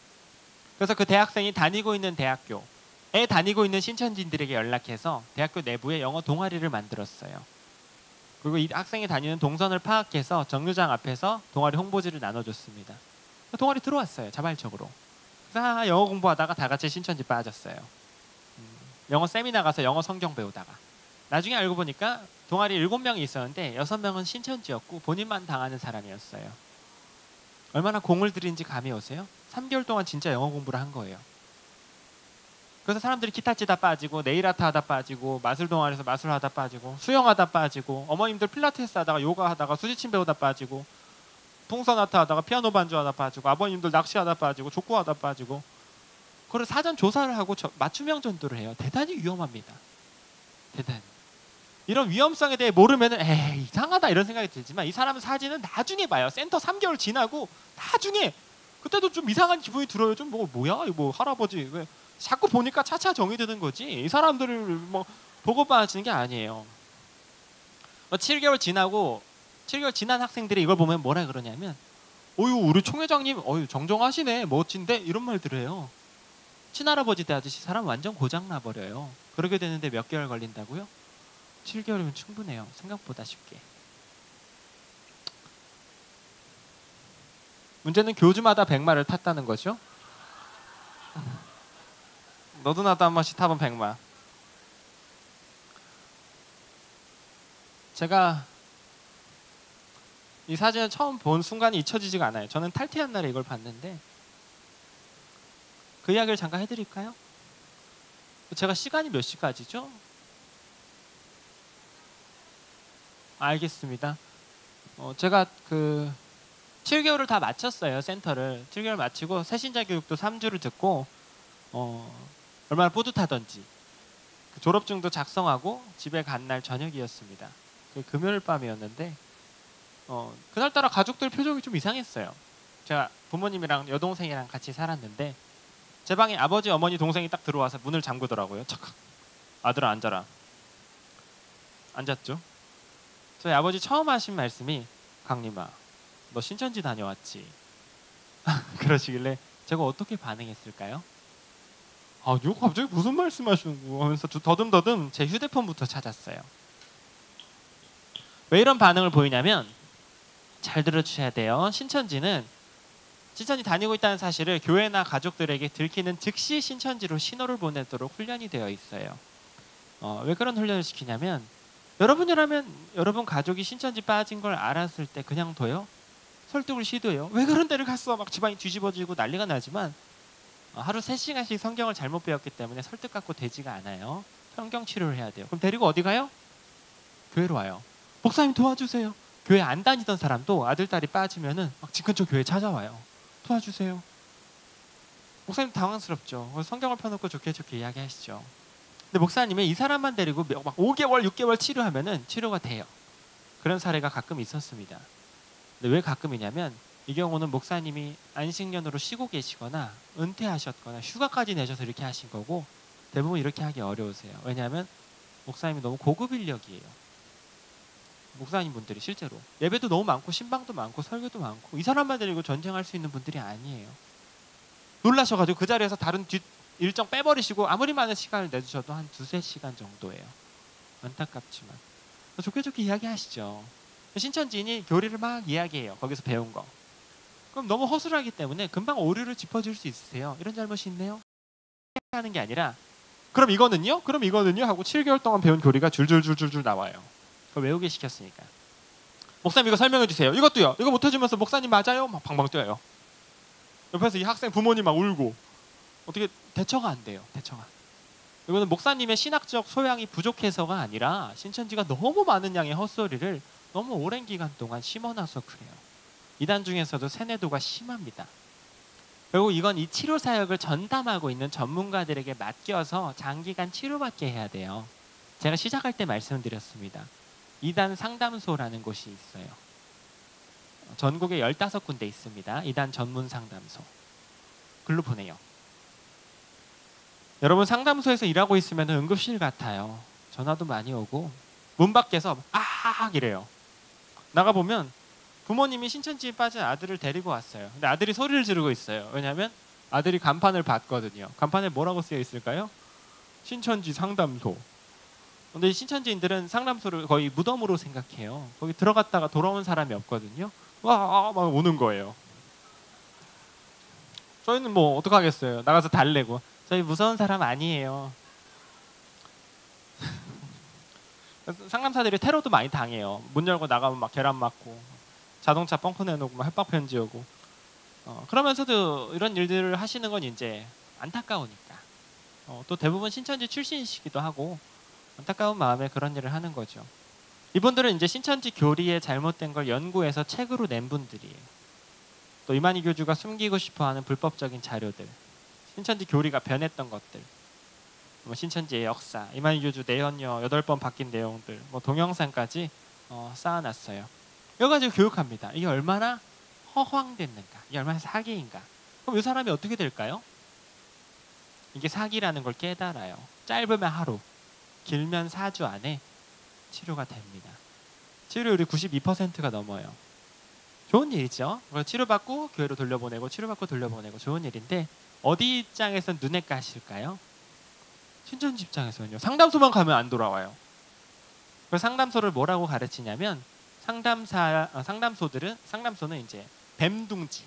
그래서 그 대학생이 다니고 있는 대학교에 다니고 있는 신천지인들에게 연락해서 대학교 내부에 영어 동아리를 만들었어요. 그리고 이 학생이 다니는 동선을 파악해서 정류장 앞에서 동아리 홍보지를 나눠줬습니다. 동아리 들어왔어요. 자발적으로. 그래서 영어 공부하다가 다 같이 신천지 빠졌어요. 영어 세미나 가서 영어 성경 배우다가. 나중에 알고 보니까 동아리 7명이 있었는데 6명은 신천지였고 본인만 당하는 사람이었어요. 얼마나 공을 들인지 감이 오세요? 3개월 동안 진짜 영어 공부를 한 거예요. 그래서 사람들이 기타 치다 빠지고 네일 아트 하다 빠지고 마술 동아리에서 마술 하다 빠지고 수영하다 빠지고 어머님들 필라테스 하다가 요가 하다가 수지침 배우다 빠지고 풍선 아트 하다가 피아노 반주하다 빠지고 아버님들 낚시하다 빠지고 족구하다 빠지고 그걸 사전 조사를 하고 맞춤형 전도를 해요. 대단히 위험합니다. 대단히. 이런 위험성에 대해 모르면은 에이 이상하다 이런 생각이 들지만 이 사람은 사진은 나중에 봐요. 센터 3개월 지나고 나중에 그때도 좀 이상한 기분이 들어요. 좀 뭐야 뭐 할아버지 왜 자꾸 보니까 차차 정이 드는 거지. 이 사람들을 뭐 보고 빠지는 게 아니에요. 7개월 지나고 7개월 지난 학생들이 이걸 보면 뭐라 그러냐면 어유 우리 총회장님 어유 정정하시네 멋진데 이런 말들을 해요. 친할아버지 때 아저씨 사람 완전 고장나 버려요. 그러게 되는데 몇 개월 걸린다고요? 7개월이면 충분해요. 생각보다 쉽게. 문제는 교주마다 100마를 탔다는 거죠. 너도 나도 한 번씩 타본 100마. 제가 이 사진을 처음 본 순간이 잊혀지지가 않아요. 저는 탈퇴한 날에 이걸 봤는데 그 이야기를 잠깐 해드릴까요? 제가 시간이 몇 시까지죠? 알겠습니다. 제가 그 7개월을 다 마쳤어요. 센터를 7개월 마치고 새신자 교육도 3주를 듣고 얼마나 뿌듯하던지 그 졸업증도 작성하고 집에 간 날 저녁이었습니다. 그 금요일 밤이었는데 그날따라 가족들 표정이 좀 이상했어요. 제가 부모님이랑 여동생이랑 같이 살았는데 제 방에 아버지, 어머니, 동생이 딱 들어와서 문을 잠그더라고요. 척 아들아 앉아라. 앉았죠. 저희 아버지 처음 하신 말씀이 강림아 너 신천지 다녀왔지? 그러시길래 제가 어떻게 반응했을까요? 아 이거 갑자기 무슨 말씀하시는 거 하면서 더듬더듬 제 휴대폰부터 찾았어요. 왜 이런 반응을 보이냐면 잘 들어주셔야 돼요. 신천지 다니고 있다는 사실을 교회나 가족들에게 들키는 즉시 신천지로 신호를 보내도록 훈련이 되어 있어요. 왜 그런 훈련을 시키냐면 여러분이라면 여러분 가족이 신천지 빠진 걸 알았을 때 그냥 둬요? 설득을 시도해요. 왜 그런 데를 갔어? 막 집안이 뒤집어지고 난리가 나지만 하루 3시간씩 성경을 잘못 배웠기 때문에 설득 갖고 되지가 않아요. 성경 치료를 해야 돼요. 그럼 데리고 어디 가요? 교회로 와요. 목사님 도와주세요. 교회 안 다니던 사람도 아들, 딸이 빠지면은 막 집 근처 교회 찾아와요. 도와주세요. 목사님 당황스럽죠. 성경을 펴놓고 좋게 이야기하시죠. 근데 목사님이 이 사람만 데리고 막 5개월, 6개월 치료하면은 치료가 돼요. 그런 사례가 가끔 있었습니다. 근데 왜 가끔이냐면 이 경우는 목사님이 안식년으로 쉬고 계시거나 은퇴하셨거나 휴가까지 내셔서 이렇게 하신 거고 대부분 이렇게 하기 어려우세요. 왜냐하면 목사님이 너무 고급 인력이에요. 목사님 분들이 실제로 예배도 너무 많고 신방도 많고 설교도 많고 이 사람만 데리고 전쟁할 수 있는 분들이 아니에요. 놀라셔가지고 그 자리에서 다른 뒷 일정 빼버리시고 아무리 많은 시간을 내주셔도 한 2-3시간 정도예요. 안타깝지만 좋게 이야기하시죠. 신천지인이 교리를 막 이야기해요. 거기서 배운 거. 그럼 너무 허술하기 때문에 금방 오류를 짚어줄 수 있으세요. 이런 잘못이 있네요. 하는 게 아니라 그럼 이거는요? 하고 7개월 동안 배운 교리가 줄줄줄줄 나와요. 그걸 외우게 시켰으니까. 목사님 이거 설명해 주세요. 이것도요. 이거 못 해주면서 목사님 맞아요? 막 방방 뛰어요. 옆에서 이 학생 부모님 막 울고 어떻게 대처가 안 돼요. 이거는 목사님의 신학적 소양이 부족해서가 아니라 신천지가 너무 많은 양의 헛소리를 너무 오랜 기간 동안 심어놔서 그래요. 이단 중에서도 세뇌도가 심합니다. 결국 이건 이 치료 사역을 전담하고 있는 전문가들에게 맡겨서 장기간 치료받게 해야 돼요. 제가 시작할 때 말씀드렸습니다. 이단 상담소라는 곳이 있어요. 전국에 15군데 있습니다. 이단 전문 상담소. 글로 보내요. 여러분 상담소에서 일하고 있으면 응급실 같아요. 전화도 많이 오고 문 밖에서 이래요. 나가보면 부모님이 신천지에 빠진 아들을 데리고 왔어요. 근데 아들이 소리를 지르고 있어요. 왜냐하면 아들이 간판을 봤거든요. 간판에 뭐라고 쓰여 있을까요? 신천지 상담소. 근데 신천지인들은 상담소를 거의 무덤으로 생각해요. 거기 들어갔다가 돌아온 사람이 없거든요. 막 오는 거예요. 저희는 뭐 어떡하겠어요. 나가서 달래고. 저희 무서운 사람 아니에요. 상담사들이 테러도 많이 당해요. 문 열고 나가면 막 계란 맞고 자동차 뻥크 내놓고 막 협박 편지 오고 그러면서도 이런 일들을 하시는 건 이제 안타까우니까 또 대부분 신천지 출신이시기도 하고 안타까운 마음에 그런 일을 하는 거죠. 이분들은 이제 신천지 교리에 잘못된 걸 연구해서 책으로 낸 분들이에요. 또 이만희 교주가 숨기고 싶어하는 불법적인 자료들, 신천지 교리가 변했던 것들, 뭐 신천지의 역사, 이만희 교주 내연녀 8번 바뀐 내용들, 뭐 동영상까지 쌓아놨어요. 여러 가지 교육합니다. 이게 얼마나 허황됐는가, 이게 얼마나 사기인가. 그럼 이 사람이 어떻게 될까요? 이게 사기라는 걸 깨달아요. 짧으면 하루, 길면 4주 안에 치료가 됩니다. 치료율이 92%가 넘어요. 좋은 일이죠. 치료받고 교회로 돌려보내고 치료받고 돌려보내고 좋은 일인데 어디 입장에서 눈에 까실까요? 신천지 입장에서는요. 상담소만 가면 안 돌아와요. 그래서 상담소를 뭐라고 가르치냐면 상담소는 이제 뱀둥지,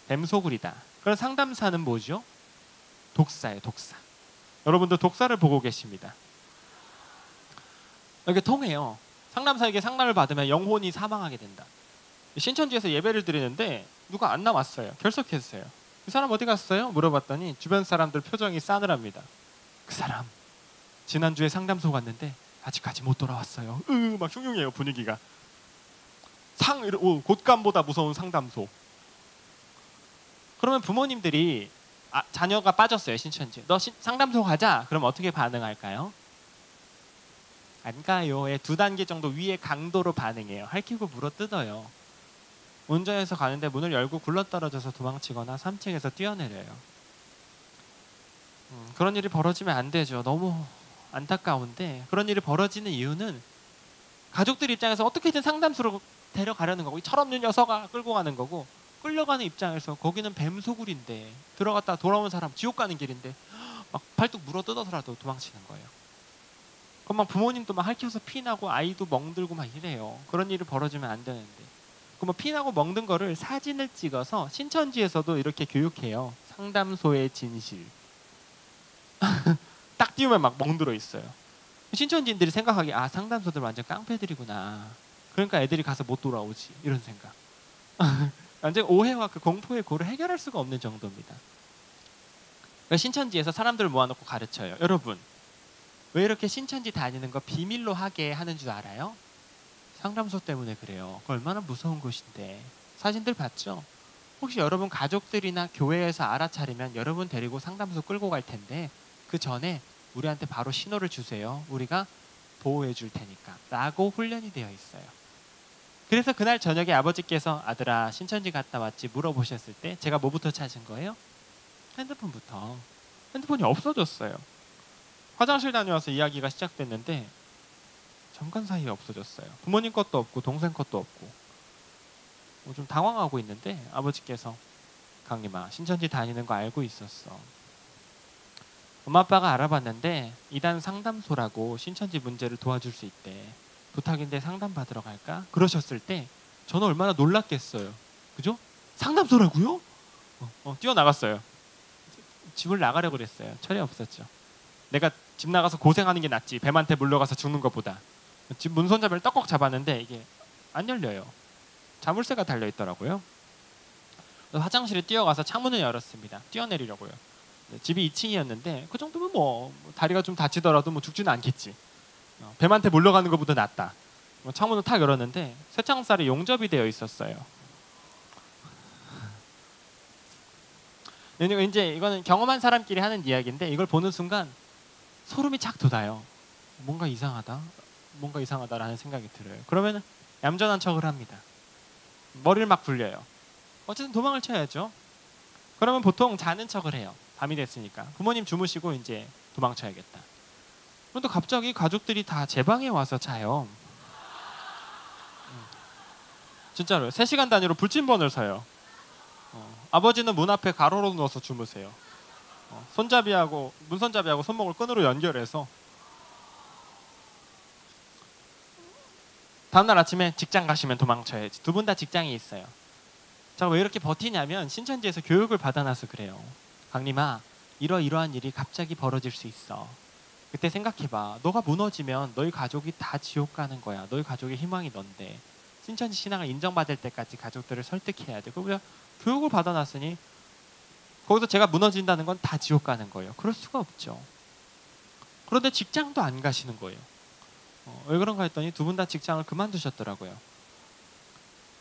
뱀소굴이다. 그럼 상담사는 뭐죠? 독사예요, 독사. 여러분들 독사를 보고 계십니다. 이게 통해요. 상담사에게 상담을 받으면 영혼이 사망하게 된다. 신천지에서 예배를 드리는데 누가 안 나왔어요. 결석했어요. 그 사람 어디 갔어요? 물어봤더니 주변 사람들 표정이 싸늘합니다. 그 사람 지난주에 상담소 갔는데 아직까지 못 돌아왔어요. 막 흉흉해요, 분위기가. 곶감보다 무서운 상담소. 그러면 부모님들이 자녀가 빠졌어요, 신천지. 너 상담소 가자. 그럼 어떻게 반응할까요? 안 가요의 2단계 정도 위에 강도로 반응해요. 핥히고 물어뜯어요. 운전해서 가는데 문을 열고 굴러떨어져서 도망치거나 3층에서 뛰어내려요. 그런 일이 벌어지면 안 되죠. 너무 안타까운데 그런 일이 벌어지는 이유는 가족들 입장에서 어떻게든 상담소로 데려가려는 거고, 이 철없는 녀석아 끌고 가는 거고, 끌려가는 입장에서 거기는 뱀소굴인데 들어갔다 돌아오는 사람 지옥 가는 길인데 막 발뚝 물어뜯어서라도 도망치는 거예요. 그럼 막 부모님도 막 핥혀서 피나고 아이도 멍들고 막 이래요. 그런 일이 벌어지면 안 되는데. 그럼 피나고 멍든 거를 사진을 찍어서 신천지에서도 이렇게 교육해요. 상담소의 진실. 딱 띄우면 막 멍들어 있어요. 신천지인들이 생각하기에 상담소들 완전 깡패들이구나. 그러니까 애들이 가서 못 돌아오지. 이런 생각. 완전 오해와 그 공포의 고를 해결할 수가 없는 정도입니다. 신천지에서 사람들을 모아놓고 가르쳐요. 여러분, 왜 이렇게 신천지 다니는 거 비밀로 하게 하는 줄 알아요? 상담소 때문에 그래요. 그 얼마나 무서운 곳인데. 사진들 봤죠? 혹시 여러분 가족들이나 교회에서 알아차리면 여러분 데리고 상담소 끌고 갈 텐데 그 전에 우리한테 바로 신호를 주세요. 우리가 보호해 줄 테니까 라고 훈련이 되어 있어요. 그래서 그날 저녁에 아버지께서 아들아 신천지 갔다 왔지 물어보셨을 때 제가 뭐부터 찾은 거예요? 핸드폰부터. 핸드폰이 없어졌어요. 화장실 다녀와서 이야기가 시작됐는데 잠깐 사이에 없어졌어요. 부모님 것도 없고 동생 것도 없고. 좀 당황하고 있는데 아버지께서 강림아 신천지 다니는 거 알고 있었어. 엄마 아빠가 알아봤는데 이단 상담소라고 신천지 문제를 도와줄 수 있대. 부탁인데 상담 받으러 갈까? 그러셨을 때 저는 얼마나 놀랐겠어요. 그죠? 상담소라고요? 뛰어나갔어요. 집을 나가려고 그랬어요. 철이 없었죠. 내가 집 나가서 고생하는 게 낫지 뱀한테 물려가서 죽는 것보다. 집 문손잡이를 떡꼭 잡았는데 이게 안 열려요. 자물쇠가 달려있더라고요. 화장실에 뛰어가서 창문을 열었습니다. 뛰어내리려고요. 집이 2층이었는데 그 정도면 뭐 다리가 좀 다치더라도 뭐 죽지는 않겠지. 뱀한테 물려가는 것보다 낫다. 창문을 탁 열었는데 쇠창살이 용접이 되어 있었어요. 이제 이거는 경험한 사람끼리 하는 이야기인데 이걸 보는 순간 소름이 착 돋아요. 뭔가 이상하다라는 생각이 들어요. 그러면 얌전한 척을 합니다. 머리를 막 굴려요. 어쨌든 도망을 쳐야죠. 그러면 보통 자는 척을 해요. 밤이 됐으니까. 부모님 주무시고 이제 도망쳐야겠다. 그런데 갑자기 가족들이 다 제 방에 와서 자요. 진짜로요. 3시간 단위로 불침번을 서요. 아버지는 문 앞에 가로로 누워서 주무세요. 문손잡이하고 손목을 끈으로 연결해서 다음날 아침에 직장 가시면 도망쳐야지. 2분 다 직장이 있어요. 제가 왜 이렇게 버티냐면 신천지에서 교육을 받아놔서 그래요. 강림아, 이러이러한 일이 갑자기 벌어질 수 있어. 그때 생각해봐. 너가 무너지면 너희 가족이 다 지옥 가는 거야. 너희 가족의 희망이 넌데. 신천지 신앙을 인정받을 때까지 가족들을 설득해야 돼. 그리고 교육을 받아놨으니 거기서 제가 무너진다는 건 다 지옥 가는 거예요. 그럴 수가 없죠. 그런데 직장도 안 가시는 거예요. 왜 그런가 했더니 두 분 다 직장을 그만두셨더라고요.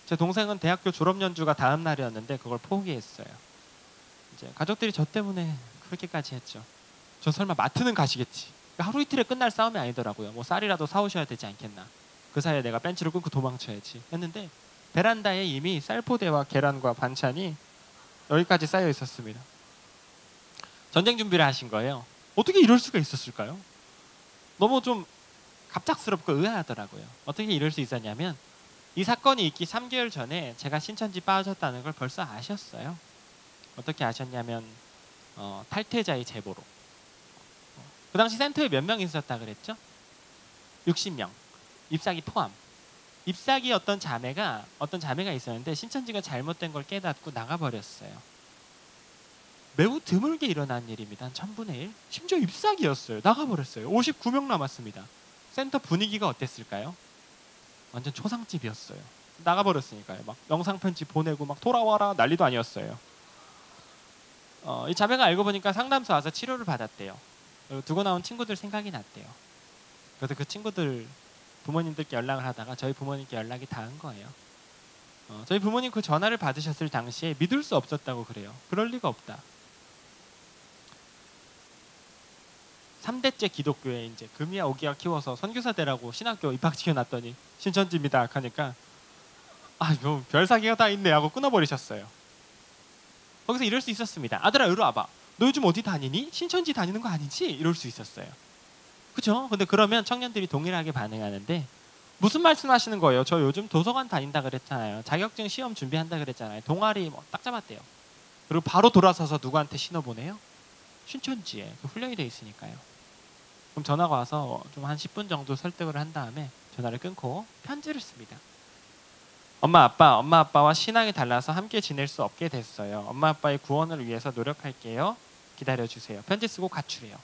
제 동생은 대학교 졸업 연주가 다음 날이었는데 그걸 포기했어요. 이제 가족들이 저 때문에 그렇게까지 했죠. 저 설마 마트는 가시겠지. 하루 이틀에 끝날 싸움이 아니더라고요. 뭐 쌀이라도 사오셔야 되지 않겠나. 그 사이에 내가 벤치를 끊고 도망쳐야지 했는데 베란다에 이미 쌀포대와 계란과 반찬이 여기까지 쌓여 있었습니다. 전쟁 준비를 하신 거예요. 어떻게 이럴 수가 있었을까요? 너무 좀 갑작스럽고 의아하더라고요. 어떻게 이럴 수 있었냐면 이 사건이 있기 3개월 전에 제가 신천지 빠졌다는 걸 벌써 아셨어요. 어떻게 아셨냐면 탈퇴자의 제보로. 그 당시 센터에 몇 명 있었다 그랬죠? 60명. 잎사귀 포함. 잎사귀 어떤 자매가 있었는데 신천지가 잘못된 걸 깨닫고 나가버렸어요. 매우 드물게 일어난 일입니다. 한 1000분의 1. 심지어 잎사귀였어요. 나가버렸어요. 59명 남았습니다. 센터 분위기가 어땠을까요? 완전 초상집이었어요. 나가버렸으니까요. 막 영상 편지 보내고 막 돌아와라 난리도 아니었어요. 이 자매가 알고 보니까 상담소 와서 치료를 받았대요. 그리고 두고 나온 친구들 생각이 났대요. 그래서 그 친구들 부모님들께 연락을 하다가 저희 부모님께 연락이 닿은 거예요. 저희 부모님 그 전화를 받으셨을 당시에 믿을 수 없었다고 그래요. 그럴 리가 없다. 3대째 기독교에 이제 금이야 오기야 키워서 선교사 되라고 신학교 입학시켜놨더니 신천지입니다 하니까 이거 별사기가 다 있네 하고 끊어버리셨어요. 거기서 이럴 수 있었습니다. 아들아 이리 와봐. 너 요즘 어디 다니니? 신천지 다니는 거 아니지? 이럴 수 있었어요. 그죠? 근데 그러면 청년들이 동일하게 반응하는데 무슨 말씀하시는 거예요? 저 요즘 도서관 다닌다 그랬잖아요. 자격증 시험 준비한다 그랬잖아요. 동아리 딱 잡았대요. 그리고 바로 돌아서서 누구한테 신호 보내요? 신천지에 훈련이 돼 있으니까요. 그럼 전화가 와서 좀 한 10분 정도 설득을 한 다음에 전화를 끊고 편지를 씁니다. 엄마 아빠와 신앙이 달라서 함께 지낼 수 없게 됐어요. 엄마 아빠의 구원을 위해서 노력할게요. 기다려주세요. 편지 쓰고 가출해요.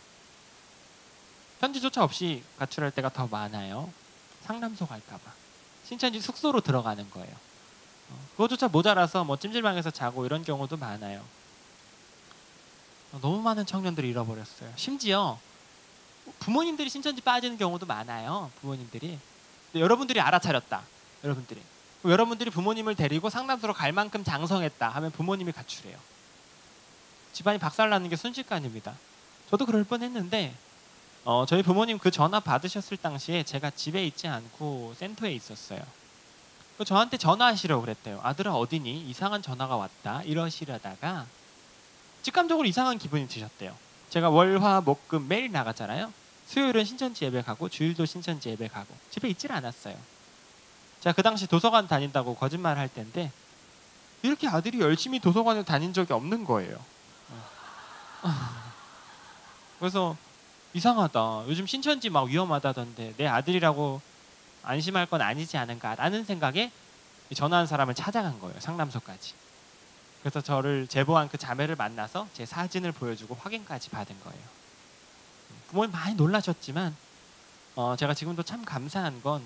편지조차 없이 가출할 때가 더 많아요. 상담소 갈까봐. 신천지 숙소로 들어가는 거예요. 그것조차 모자라서 뭐 찜질방에서 자고 이런 경우도 많아요. 너무 많은 청년들이 잃어버렸어요. 심지어 부모님들이 신천지 빠지는 경우도 많아요. 부모님들이. 근데 여러분들이 알아차렸다. 여러분들이 부모님을 데리고 상담소로 갈 만큼 장성했다 하면 부모님이 가출해요. 집안이 박살나는 게 순식간입니다. 저도 그럴 뻔했는데 저희 부모님 그 전화 받으셨을 당시에 제가 집에 있지 않고 센터에 있었어요. 저한테 전화하시라고 그랬대요. 아들아 어디니? 이상한 전화가 왔다. 이러시려다가 직감적으로 이상한 기분이 드셨대요. 제가 월, 화, 목, 금 매일 나갔잖아요. 수요일은 신천지 예배 가고 주일도 신천지 예배 가고 집에 있질 않았어요. 제가 그 당시 도서관 다닌다고 거짓말 할 때인데 이렇게 아들이 열심히 도서관을 다닌 적이 없는 거예요. 그래서 이상하다. 요즘 신천지 막 위험하다던데 내 아들이라고 안심할 건 아니지 않은가라는 생각에 전화한 사람을 찾아간 거예요. 상담소까지. 그래서 저를 제보한 그 자매를 만나서 제 사진을 보여주고 확인까지 받은 거예요. 부모님 많이 놀라셨지만 제가 지금도 참 감사한 건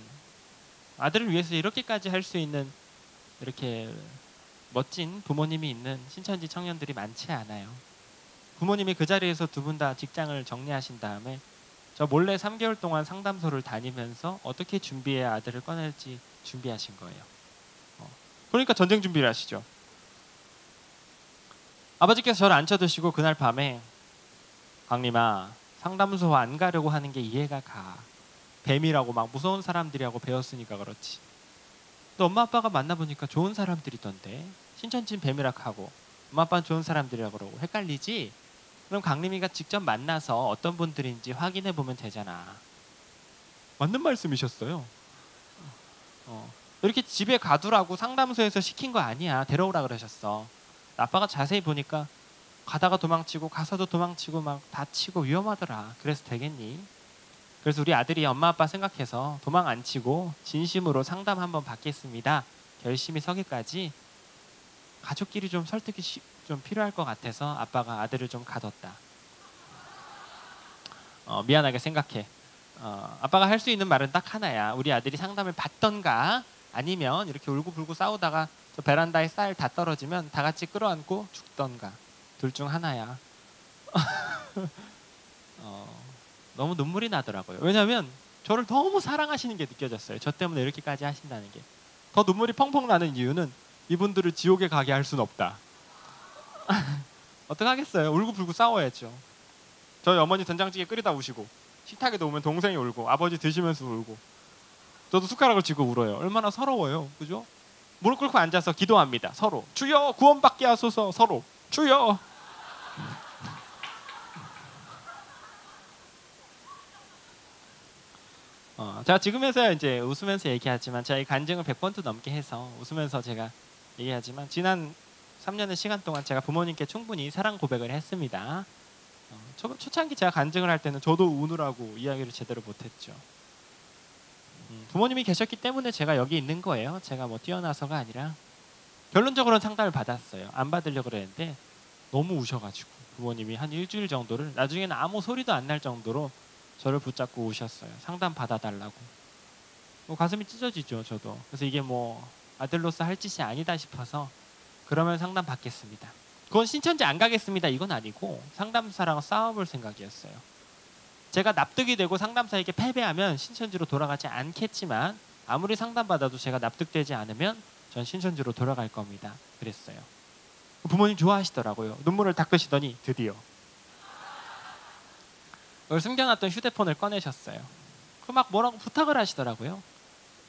아들을 위해서 이렇게까지 할 수 있는 이렇게 멋진 부모님이 있는 신천지 청년들이 많지 않아요. 부모님이 그 자리에서 두 분 다 직장을 정리하신 다음에 저 몰래 3개월 동안 상담소를 다니면서 어떻게 준비해야 아들을 꺼낼지 준비하신 거예요. 그러니까 전쟁 준비를 하시죠. 아버지께서 저를 앉혀드시고 그날 밤에 강림아 상담소 안 가려고 하는 게 이해가 가. 뱀이라고 막 무서운 사람들이라고 배웠으니까 그렇지. 또 엄마 아빠가 만나보니까 좋은 사람들이던데 신천지는 뱀이라고 하고 엄마 아빠는 좋은 사람들이라고 그러고 헷갈리지? 그럼 강림이가 직접 만나서 어떤 분들인지 확인해 보면 되잖아. 맞는 말씀이셨어요. 이렇게 집에 가두라고 상담소에서 시킨 거 아니야. 데려오라 그러셨어. 아빠가 자세히 보니까 가다가 도망치고 가서도 도망치고 막 다치고 위험하더라. 그래서 되겠니? 그래서 우리 아들이 엄마 아빠 생각해서 도망 안 치고 진심으로 상담 한번 받겠습니다. 결심이 서기까지 가족끼리 좀 설득이 좀 필요할 것 같아서 아빠가 아들을 좀 가뒀다. 미안하게 생각해. 아빠가 할 수 있는 말은 딱 하나야. 우리 아들이 상담을 받던가 아니면 이렇게 울고불고 싸우다가 저 베란다에 쌀 다 떨어지면 다 같이 끌어안고 죽던가. 둘 중 하나야. 너무 눈물이 나더라고요. 왜냐하면 저를 너무 사랑하시는 게 느껴졌어요. 저 때문에 이렇게까지 하신다는 게. 더 눈물이 펑펑 나는 이유는 이분들을 지옥에 가게 할 수는 없다. 어떡하겠어요. 울고불고 싸워야죠. 저희 어머니 된장찌개 끓이다 우시고, 식탁에도 오면 동생이 울고, 아버지 드시면서 울고, 저도 숟가락을 쥐고 울어요. 얼마나 서러워요. 그죠? 무릎 꿇고 앉아서 기도합니다. 서로. 주여 구원받게 하소서. 서로. 주여. 제가 지금에서야 이제 웃으면서 얘기하지만 저희 간증을 100번도 넘게 해서 웃으면서 제가 얘기하지만 지난 3년의 시간 동안 제가 부모님께 충분히 사랑 고백을 했습니다. 초창기 제가 간증을 할 때는 저도 우느라고 이야기를 제대로 못했죠. 부모님이 계셨기 때문에 제가 여기 있는 거예요. 제가 뭐 뛰어나서가 아니라. 결론적으로는 상담을 받았어요. 안 받으려고 그랬는데 너무 우셔가지고 부모님이 한 일주일 정도를, 나중에는 아무 소리도 안 날 정도로 저를 붙잡고 우셨어요. 상담 받아달라고. 가슴이 찢어지죠, 저도. 그래서 이게 뭐 아들로서 할 짓이 아니다 싶어서 그러면 상담 받겠습니다. 그건 신천지 안 가겠습니다. 이건 아니고 상담사랑 싸워볼 생각이었어요. 제가 납득이 되고 상담사에게 패배하면 신천지로 돌아가지 않겠지만 아무리 상담받아도 제가 납득되지 않으면 전 신천지로 돌아갈 겁니다. 그랬어요. 부모님 좋아하시더라고요. 눈물을 닦으시더니 드디어 그걸 숨겨놨던 휴대폰을 꺼내셨어요. 그 막 뭐라고 부탁을 하시더라고요.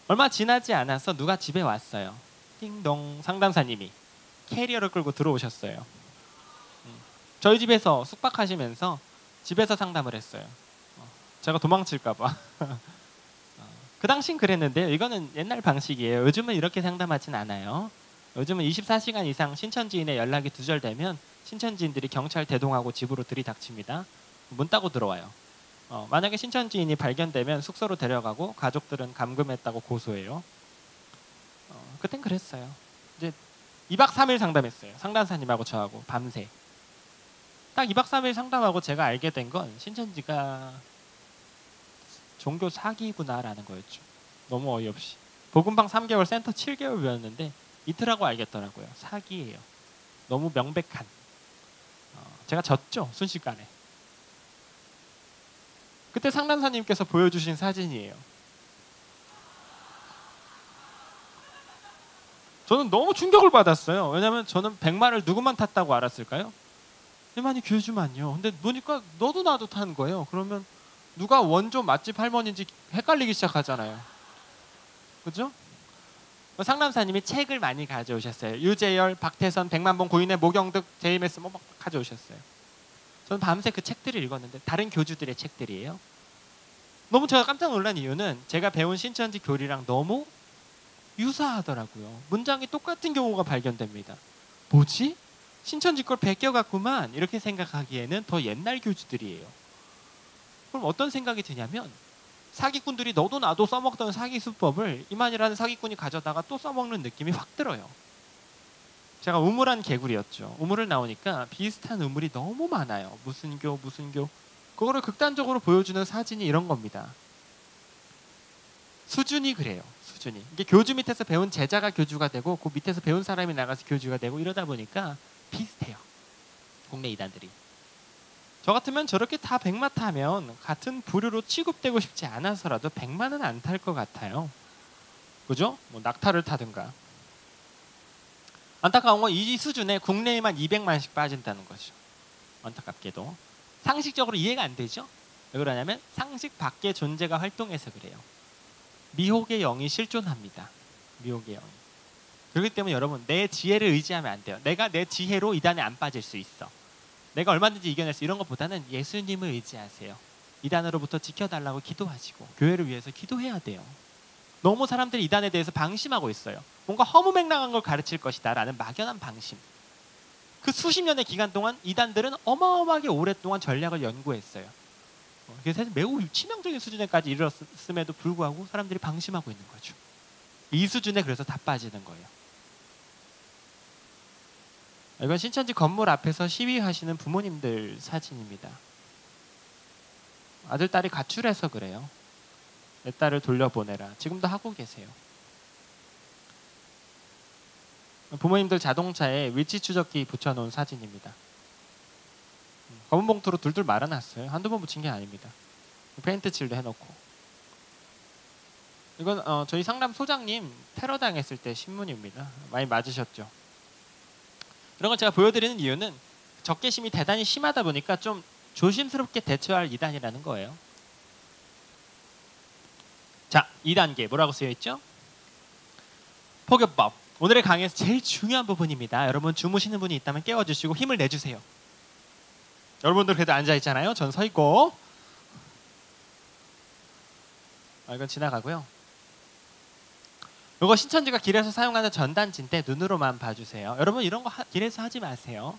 얼마 지나지 않아서 누가 집에 왔어요. 띵동, 상담사님이 캐리어를 끌고 들어오셨어요. 저희 집에서 숙박하시면서 집에서 상담을 했어요. 제가 도망칠까 봐. 그 당시엔 그랬는데요. 이거는 옛날 방식이에요. 요즘은 이렇게 상담하진 않아요. 요즘은 24시간 이상 신천지인의 연락이 두절되면 신천지인들이 경찰 대동하고 집으로 들이닥칩니다. 문 따고 들어와요. 만약에 신천지인이 발견되면 숙소로 데려가고 가족들은 감금했다고 고소해요. 그땐 그랬어요. 이제 2박 3일 상담했어요. 상담사님하고 저하고 밤새. 딱 2박 3일 상담하고 제가 알게 된 건 신천지가 종교 사기구나라는 거였죠. 너무 어이없이. 복음방 3개월, 센터 7개월 배웠는데 이틀하고 알겠더라고요. 사기예요. 너무 명백한. 제가 졌죠. 순식간에. 그때 상담사님께서 보여주신 사진이에요. 저는 너무 충격을 받았어요. 왜냐하면 저는 백마를 누구만 탔다고 알았을까요? 일만이 교주만요. 근데 보니까 너도 나도 탄 거예요. 그러면 누가 원조 맛집 할머니인지 헷갈리기 시작하잖아요. 그죠? 상담사님이 책을 많이 가져오셨어요. 유재열, 박태선, 백만봉 고인의 모경득, JMS 뭐 가져오셨어요. 저는 밤새 그 책들을 읽었는데 다른 교주들의 책들이에요. 너무 제가 깜짝 놀란 이유는 제가 배운 신천지 교리랑 너무 유사하더라고요. 문장이 똑같은 경우가 발견됩니다. 뭐지? 신천지 걸 베껴갔구만 이렇게 생각하기에는 더 옛날 교주들이에요. 그럼 어떤 생각이 드냐면 사기꾼들이 너도 나도 써먹던 사기 수법을 이만이라는 사기꾼이 가져다가 또 써먹는 느낌이 확 들어요. 제가 우물한 개구리였죠. 우물을 나오니까 비슷한 우물이 너무 많아요. 무슨 교 그거를 극단적으로 보여주는 사진이 이런 겁니다. 수준이 그래요. 수준이. 이게 교주 밑에서 배운 제자가 교주가 되고 그 밑에서 배운 사람이 나가서 교주가 되고 이러다 보니까 비슷해요. 국내 이단들이. 저 같으면 저렇게 다 백마 타면 같은 부류로 취급되고 싶지 않아서라도 백마는 안 탈 것 같아요. 그죠? 뭐 낙타를 타든가. 안타까운 건 이 수준에 국내에만 200만씩 빠진다는 거죠. 안타깝게도. 상식적으로 이해가 안 되죠? 왜 그러냐면 상식 밖의 존재가 활동해서 그래요. 미혹의 영이 실존합니다. 미혹의 영이. 그렇기 때문에 여러분 내 지혜를 의지하면 안 돼요. 내가 내 지혜로 이단에 안 빠질 수 있어. 내가 얼마든지 이겨낼 수 이런 것보다는 예수님을 의지하세요. 이단으로부터 지켜달라고 기도하시고 교회를 위해서 기도해야 돼요. 너무 사람들이 이단에 대해서 방심하고 있어요. 뭔가 허무맹랑한 걸 가르칠 것이다 라는 막연한 방심. 그 수십 년의 기간 동안 이단들은 어마어마하게 오랫동안 전략을 연구했어요. 그래서 매우 치명적인 수준에까지 이르렀음에도 불구하고 사람들이 방심하고 있는 거죠. 이 수준에 그래서 다 빠지는 거예요. 이건 신천지 건물 앞에서 시위하시는 부모님들 사진입니다. 아들, 딸이 가출해서 그래요. 내 딸을 돌려보내라. 지금도 하고 계세요. 부모님들 자동차에 위치 추적기 붙여놓은 사진입니다. 검은 봉투로 둘둘 말아놨어요. 한두 번 묻힌 게 아닙니다. 페인트 칠도 해놓고. 이건 저희 상담 소장님 테러 당했을 때 신문입니다. 많이 맞으셨죠. 이런 걸 제가 보여드리는 이유는 적개심이 대단히 심하다 보니까 좀 조심스럽게 대처할 2단이라는 거예요. 자, 2단계 뭐라고 쓰여있죠? 포교법. 오늘의 강의에서 제일 중요한 부분입니다. 여러분 주무시는 분이 있다면 깨워주시고 힘을 내주세요. 여러분들 그래도 앉아있잖아요. 전 서있고. 이건 지나가고요. 이거 신천지가 길에서 사용하는 전단지인데 눈으로만 봐주세요. 여러분 이런 거 길에서 하지 마세요.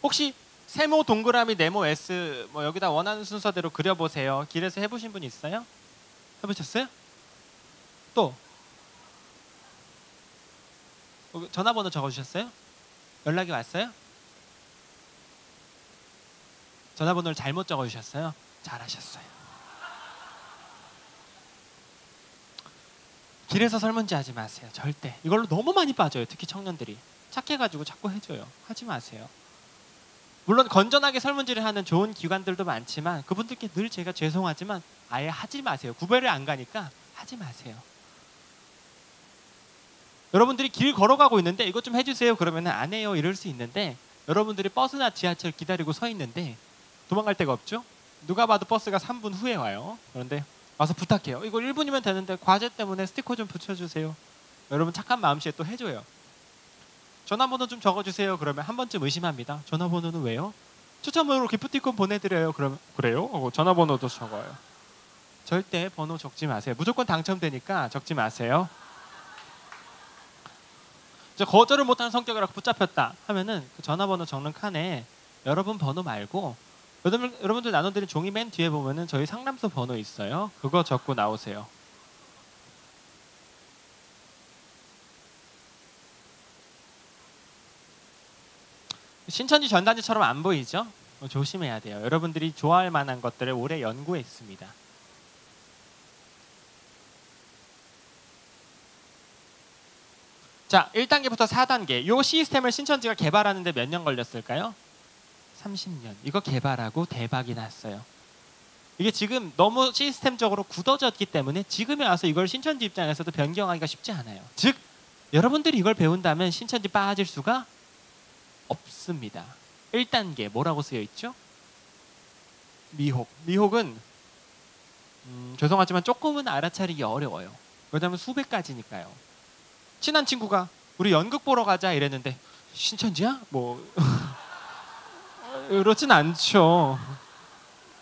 혹시 세모, 동그라미, 네모, S 뭐 여기다 원하는 순서대로 그려보세요. 길에서 해보신 분 있어요? 해보셨어요? 또 전화번호 적어주셨어요? 연락이 왔어요? 전화번호를 잘못 적어주셨어요? 잘하셨어요. 길에서 설문지 하지 마세요. 절대. 이걸로 너무 많이 빠져요. 특히 청년들이. 착해가지고 자꾸 해줘요. 하지 마세요. 물론 건전하게 설문지를 하는 좋은 기관들도 많지만 그분들께 늘 제가 죄송하지만 아예 하지 마세요. 구별을 안 가니까 하지 마세요. 여러분들이 길 걸어가고 있는데 이것 좀 해주세요 그러면 안 해요 이럴 수 있는데 여러분들이 버스나 지하철 기다리고 서 있는데 도망갈 데가 없죠? 누가 봐도 버스가 3분 후에 와요. 그런데 와서 부탁해요. 이거 1분이면 되는데 과제 때문에 스티커 좀 붙여주세요. 여러분 착한 마음씨에 또 해줘요. 전화번호 좀 적어주세요. 그러면 한 번쯤 의심합니다. 전화번호는 왜요? 추첨으로 기프티콘 보내드려요. 그러면 그래요? 하고 전화번호도 적어요. 절대 번호 적지 마세요. 무조건 당첨되니까 적지 마세요. 거절을 못하는 성격이라고 붙잡혔다 하면은 그 전화번호 적는 칸에 여러분 번호 말고 여러분들 나눠드린 종이 맨 뒤에 보면은 저희 상담소 번호 있어요. 그거 적고 나오세요. 신천지 전단지처럼 안 보이죠? 조심해야 돼요. 여러분들이 좋아할 만한 것들을 오래 연구했습니다. 자, 1단계부터 4단계. 이 시스템을 신천지가 개발하는데 몇 년 걸렸을까요? 30년. 이거 개발하고 대박이 났어요. 이게 지금 너무 시스템적으로 굳어졌기 때문에 지금에 와서 이걸 신천지 입장에서도 변경하기가 쉽지 않아요. 즉, 여러분들이 이걸 배운다면 신천지 빠질 수가 없습니다. 1단계 뭐라고 쓰여 있죠? 미혹. 미혹은 죄송하지만 조금은 알아차리기 어려워요. 왜냐하면 수백 가지니까요. 친한 친구가 우리 연극 보러 가자 이랬는데 신천지야? 뭐 그렇진 않죠.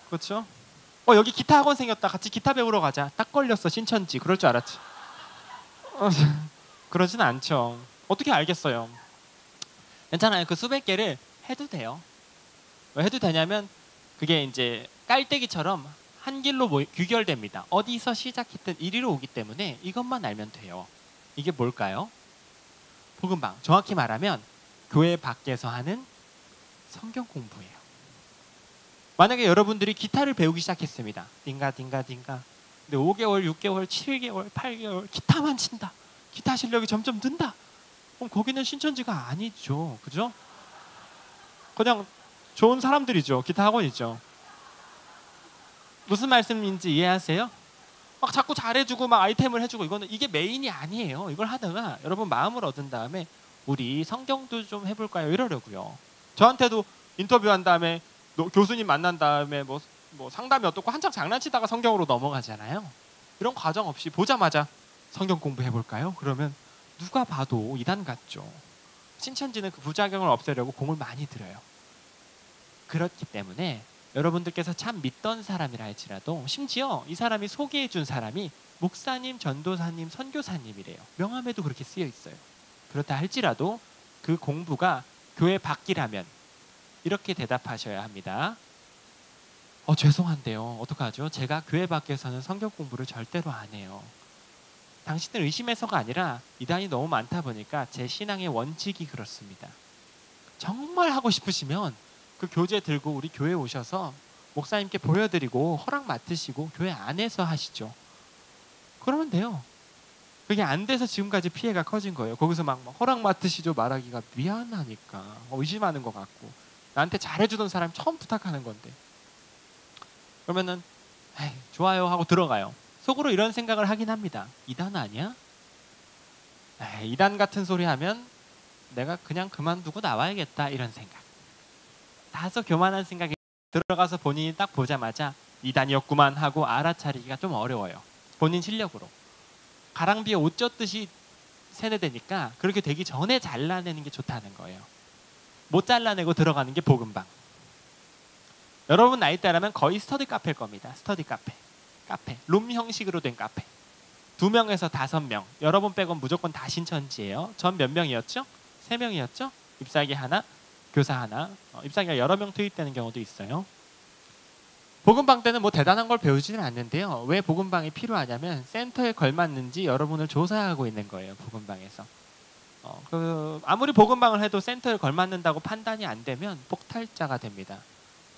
그렇죠? 여기 기타 학원 생겼다. 같이 기타 배우러 가자. 딱 걸렸어. 신천지. 그럴 줄 알았지. 그러진 않죠. 어떻게 알겠어요? 괜찮아요. 그 수백 개를 해도 돼요. 왜 해도 되냐면 그게 이제 깔때기처럼 한 길로 귀결됩니다. 어디서 시작했든 이리로 오기 때문에 이것만 알면 돼요. 이게 뭘까요? 복음방. 정확히 말하면 교회 밖에서 하는 성경 공부예요. 만약에 여러분들이 기타를 배우기 시작했습니다. 딩가 딩가 딩가. 근데 5개월, 6개월, 7개월, 8개월 기타만 친다. 기타 실력이 점점 는다. 그럼 거기는 신천지가 아니죠. 그죠? 그냥 좋은 사람들이죠. 기타 학원이죠. 무슨 말씀인지 이해하세요? 막 자꾸 잘해주고 막 아이템을 해주고 이게 메인이 아니에요. 이걸 하다가 여러분 마음을 얻은 다음에 우리 성경도 좀 해볼까요? 이러려고요. 저한테도 인터뷰한 다음에 교수님 만난 다음에 뭐 상담이 어떻고 한창 장난치다가 성경으로 넘어가잖아요. 이런 과정 없이 보자마자 성경 공부해볼까요? 그러면 누가 봐도 이단 같죠. 신천지는 그 부작용을 없애려고 공을 많이 들여요. 그렇기 때문에 여러분들께서 참 믿던 사람이라 할지라도 심지어 이 사람이 소개해 준 사람이 목사님, 전도사님, 선교사님이래요. 명함에도 그렇게 쓰여 있어요. 그렇다 할지라도 그 공부가 교회 밖이라면 이렇게 대답하셔야 합니다. 죄송한데요. 어떡하죠? 제가 교회 밖에서는 성경 공부를 절대로 안 해요. 당신을 의심해서가 아니라 이단이 너무 많다 보니까 제 신앙의 원칙이 그렇습니다. 정말 하고 싶으시면 그 교재 들고 우리 교회 오셔서 목사님께 보여드리고 허락 맡으시고 교회 안에서 하시죠. 그러면 돼요. 그게 안 돼서 지금까지 피해가 커진 거예요. 거기서 막 허락 맡으시죠 말하기가 미안하니까 의심하는 것 같고 나한테 잘해주던 사람이 처음 부탁하는 건데. 그러면은 에이, 좋아요 하고 들어가요. 속으로 이런 생각을 하긴 합니다. 이단 아니야? 에이, 이단 같은 소리 하면 내가 그냥 그만두고 나와야겠다 이런 생각. 다소 교만한 생각이 들어가서 본인이 딱 보자마자 이단이었구만 하고 알아차리기가 좀 어려워요. 본인 실력으로. 가랑비에 옷 젖듯이 세뇌되니까 그렇게 되기 전에 잘라내는 게 좋다는 거예요. 못 잘라내고 들어가는 게 복음방. 여러분 나이대라면 거의 스터디 카페일 겁니다. 스터디 카페. 룸 형식으로 된 카페. 2명에서 5명. 여러분 빼곤 무조건 다 신천지예요. 전 몇 명이었죠? 3명이었죠? ip사기 하나, 교사 하나. ip사기가 여러 명 투입되는 경우도 있어요. 복음방 때는 뭐 대단한 걸 배우지는 않는데요. 왜 복음방이 필요하냐면 센터에 걸맞는지 여러분을 조사하고 있는 거예요. 복음방에서. 아무리 복음방을 해도 센터에 걸맞는다고 판단이 안 되면 폭탈자가 됩니다.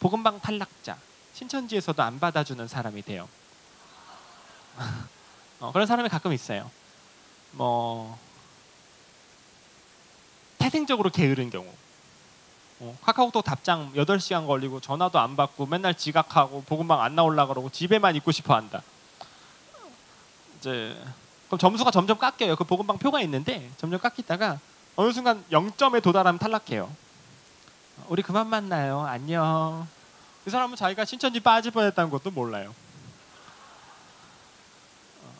복음방 탈락자. 신천지에서도 안 받아주는 사람이 돼요. 그런 사람이 가끔 있어요. 뭐 태생적으로 게으른 경우. 카카오톡 답장 8시간 걸리고 전화도 안 받고 맨날 지각하고 복음방 안 나오려고 그러고 집에만 있고 싶어 한다. 이제 그럼 점수가 점점 깎여요. 그 복음방 표가 있는데 점점 깎이다가 어느 순간 0점에 도달하면 탈락해요. 우리 그만 만나요. 안녕. 그 사람은 자기가 신천지 빠질 뻔했다는 것도 몰라요.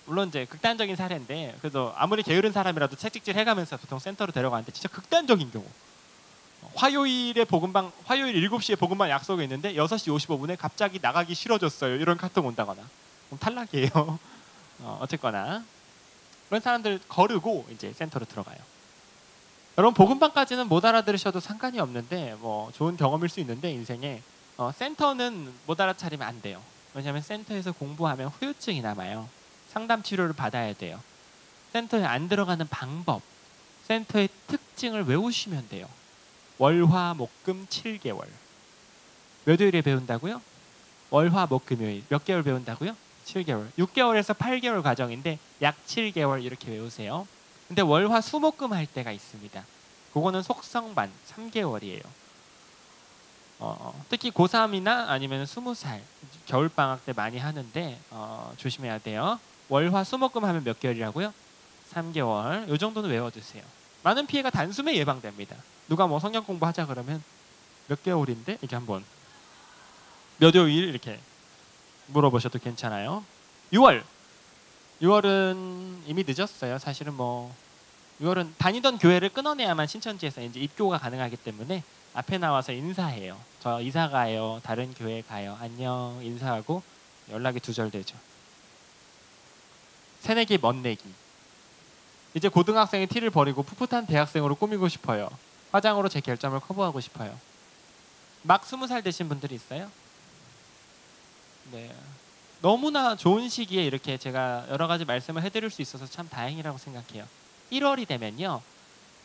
물론 이제 극단적인 사례인데 그래도 아무리 게으른 사람이라도 채찍질 해가면서 보통 센터로 데려가는데 진짜 극단적인 경우. 화요일 7시에 복음방 약속이 있는데 6시 55분에 갑자기 나가기 싫어졌어요. 이런 카톡 온다거나. 그럼 탈락이에요. 어쨌거나 그런 사람들 거르고 이제 센터로 들어가요. 여러분 복음방까지는 못 알아들으셔도 상관이 없는데 뭐 좋은 경험일 수 있는데 인생에 센터는 못 알아차리면 안 돼요. 왜냐하면 센터에서 공부하면 후유증이 남아요. 상담 치료를 받아야 돼요. 센터에 안 들어가는 방법, 센터의 특징을 외우시면 돼요. 월화목금 7개월. 몇 요일에 배운다고요? 월화목금요일. 몇 개월 배운다고요? 7개월. 6개월에서 8개월 과정인데 약 7개월 이렇게 외우세요. 근데 월화수목금 할 때가 있습니다. 그거는 속성반 3개월이에요. 특히 고3이나 아니면 20살 겨울방학 때 많이 하는데 조심해야 돼요. 월화수목금 하면 몇 개월이라고요? 3개월. 이 정도는 외워두세요. 많은 피해가 단숨에 예방됩니다. 누가 뭐 성경 공부하자 그러면 몇 개월인데? 이렇게 한번 몇 요일 이렇게 물어보셔도 괜찮아요. 6월은 이미 늦었어요. 사실은 뭐 6월은 다니던 교회를 끊어내야만 신천지에서 이제 입교가 가능하기 때문에 앞에 나와서 인사해요. 저 이사 가요. 다른 교회 가요. 안녕 인사하고 연락이 두절되죠. 새내기 멋내기. 이제 고등학생의 티를 버리고 풋풋한 대학생으로 꾸미고 싶어요. 화장으로 제 결점을 커버하고 싶어요. 막 20살 되신 분들이 있어요? 네. 너무나 좋은 시기에 이렇게 제가 여러 가지 말씀을 해드릴 수 있어서 참 다행이라고 생각해요. 1월이 되면요.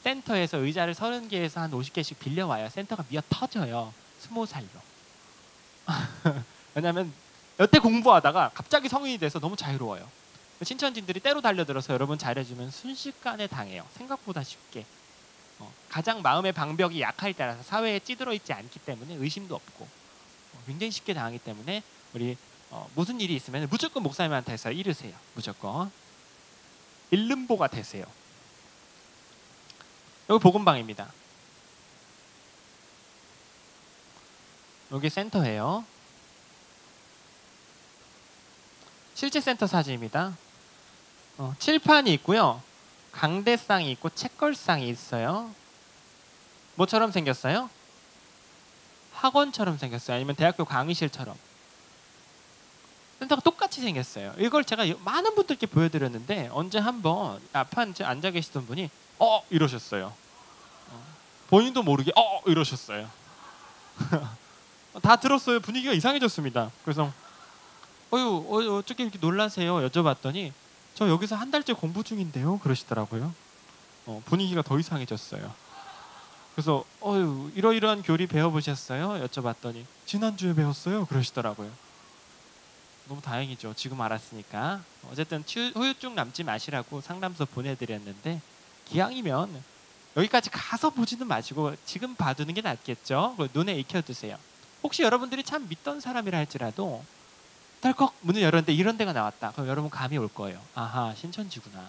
센터에서 의자를 30개에서 한 50개씩 빌려와요. 센터가 미어 터져요. 20살로. 왜냐하면 여태 공부하다가 갑자기 성인이 돼서 너무 자유로워요. 신천지들이 때로 달려들어서 여러분 잘해주면 순식간에 당해요. 생각보다 쉽게. 가장 마음의 방벽이 약할 때라서 사회에 찌들어 있지 않기 때문에 의심도 없고 굉장히 쉽게 당하기 때문에 우리 무슨 일이 있으면 무조건 목사님한테서 이르세요. 무조건. 일름보가 되세요. 여기 복음방입니다. 여기 센터예요. 실제 센터 사진입니다. 칠판이 있고요. 강대상이 있고 책걸상이 있어요. 뭐처럼 생겼어요? 학원처럼 생겼어요. 아니면 대학교 강의실처럼. 센터가 똑같이 생겼어요. 이걸 제가 많은 분들께 보여드렸는데 언제 한번 앞에 앉아 계시던 분이 이러셨어요. 본인도 모르게 이러셨어요. 다 들었어요. 분위기가 이상해졌습니다. 그래서 어떻게 이렇게 놀라세요? 여쭤봤더니 저 여기서 한 달째 공부 중인데요. 그러시더라고요. 분위기가 더 이상해졌어요. 그래서 이러이러한 교리 배워보셨어요? 여쭤봤더니 지난주에 배웠어요. 그러시더라고요. 너무 다행이죠. 지금 알았으니까. 어쨌든 후유증 남지 마시라고 상담소 보내드렸는데 기왕이면 여기까지 가서 보지는 마시고 지금 봐두는 게 낫겠죠. 눈에 익혀두세요. 혹시 여러분들이 참 믿던 사람이라 할지라도 덜컥 문을 열었는데 이런 데가 나왔다. 그럼 여러분 감이 올 거예요. 아하, 신천지구나.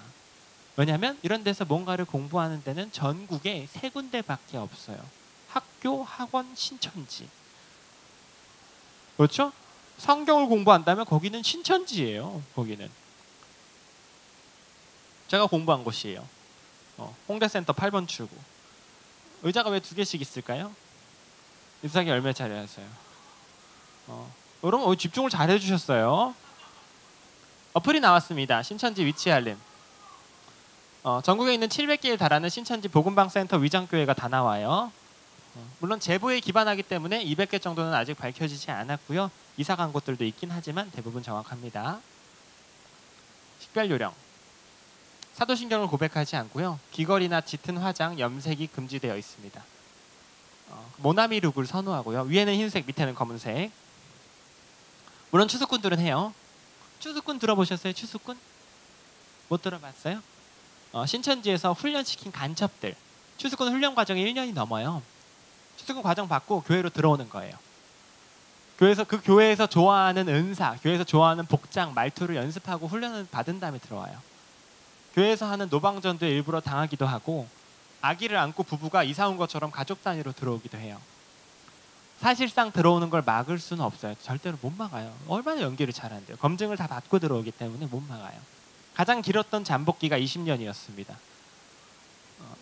왜냐하면 이런 데서 뭔가를 공부하는 데는 전국에 3군데밖에 없어요. 학교, 학원, 신천지. 그렇죠? 성경을 공부한다면 거기는 신천지예요. 거기는. 제가 공부한 곳이에요. 홍대센터 8번 출구. 의자가 왜 2개씩 있을까요? 잎사귀 열매차례라서요. 여러분 집중을 잘 해주셨어요. 어플이 나왔습니다. 신천지 위치 알림. 전국에 있는 700개에 달하는 신천지 복음방센터 위장교회가 다 나와요. 물론 제보에 기반하기 때문에 200개 정도는 아직 밝혀지지 않았고요. 이사 간 곳들도 있긴 하지만 대부분 정확합니다. 식별 요령. 사도신경을 고백하지 않고요. 귀걸이나 짙은 화장, 염색이 금지되어 있습니다. 모나미 룩을 선호하고요. 위에는 흰색, 밑에는 검은색. 물론 추수꾼들은 해요. 추수꾼 들어보셨어요? 추수꾼? 못 들어봤어요? 신천지에서 훈련시킨 간첩들. 추수꾼 훈련 과정이 1년이 넘어요. 추수꾼 과정 받고 교회로 들어오는 거예요. 그 교회에서 좋아하는 은사, 교회에서 좋아하는 복장, 말투를 연습하고 훈련을 받은 다음에 들어와요. 교회에서 하는 노방전도 일부러 당하기도 하고 아기를 안고 부부가 이사 온 것처럼 가족 단위로 들어오기도 해요. 사실상 들어오는 걸 막을 수는 없어요. 절대로 못 막아요. 얼마나 연기를 잘하는데요. 검증을 다 받고 들어오기 때문에 못 막아요. 가장 길었던 잠복기가 20년이었습니다.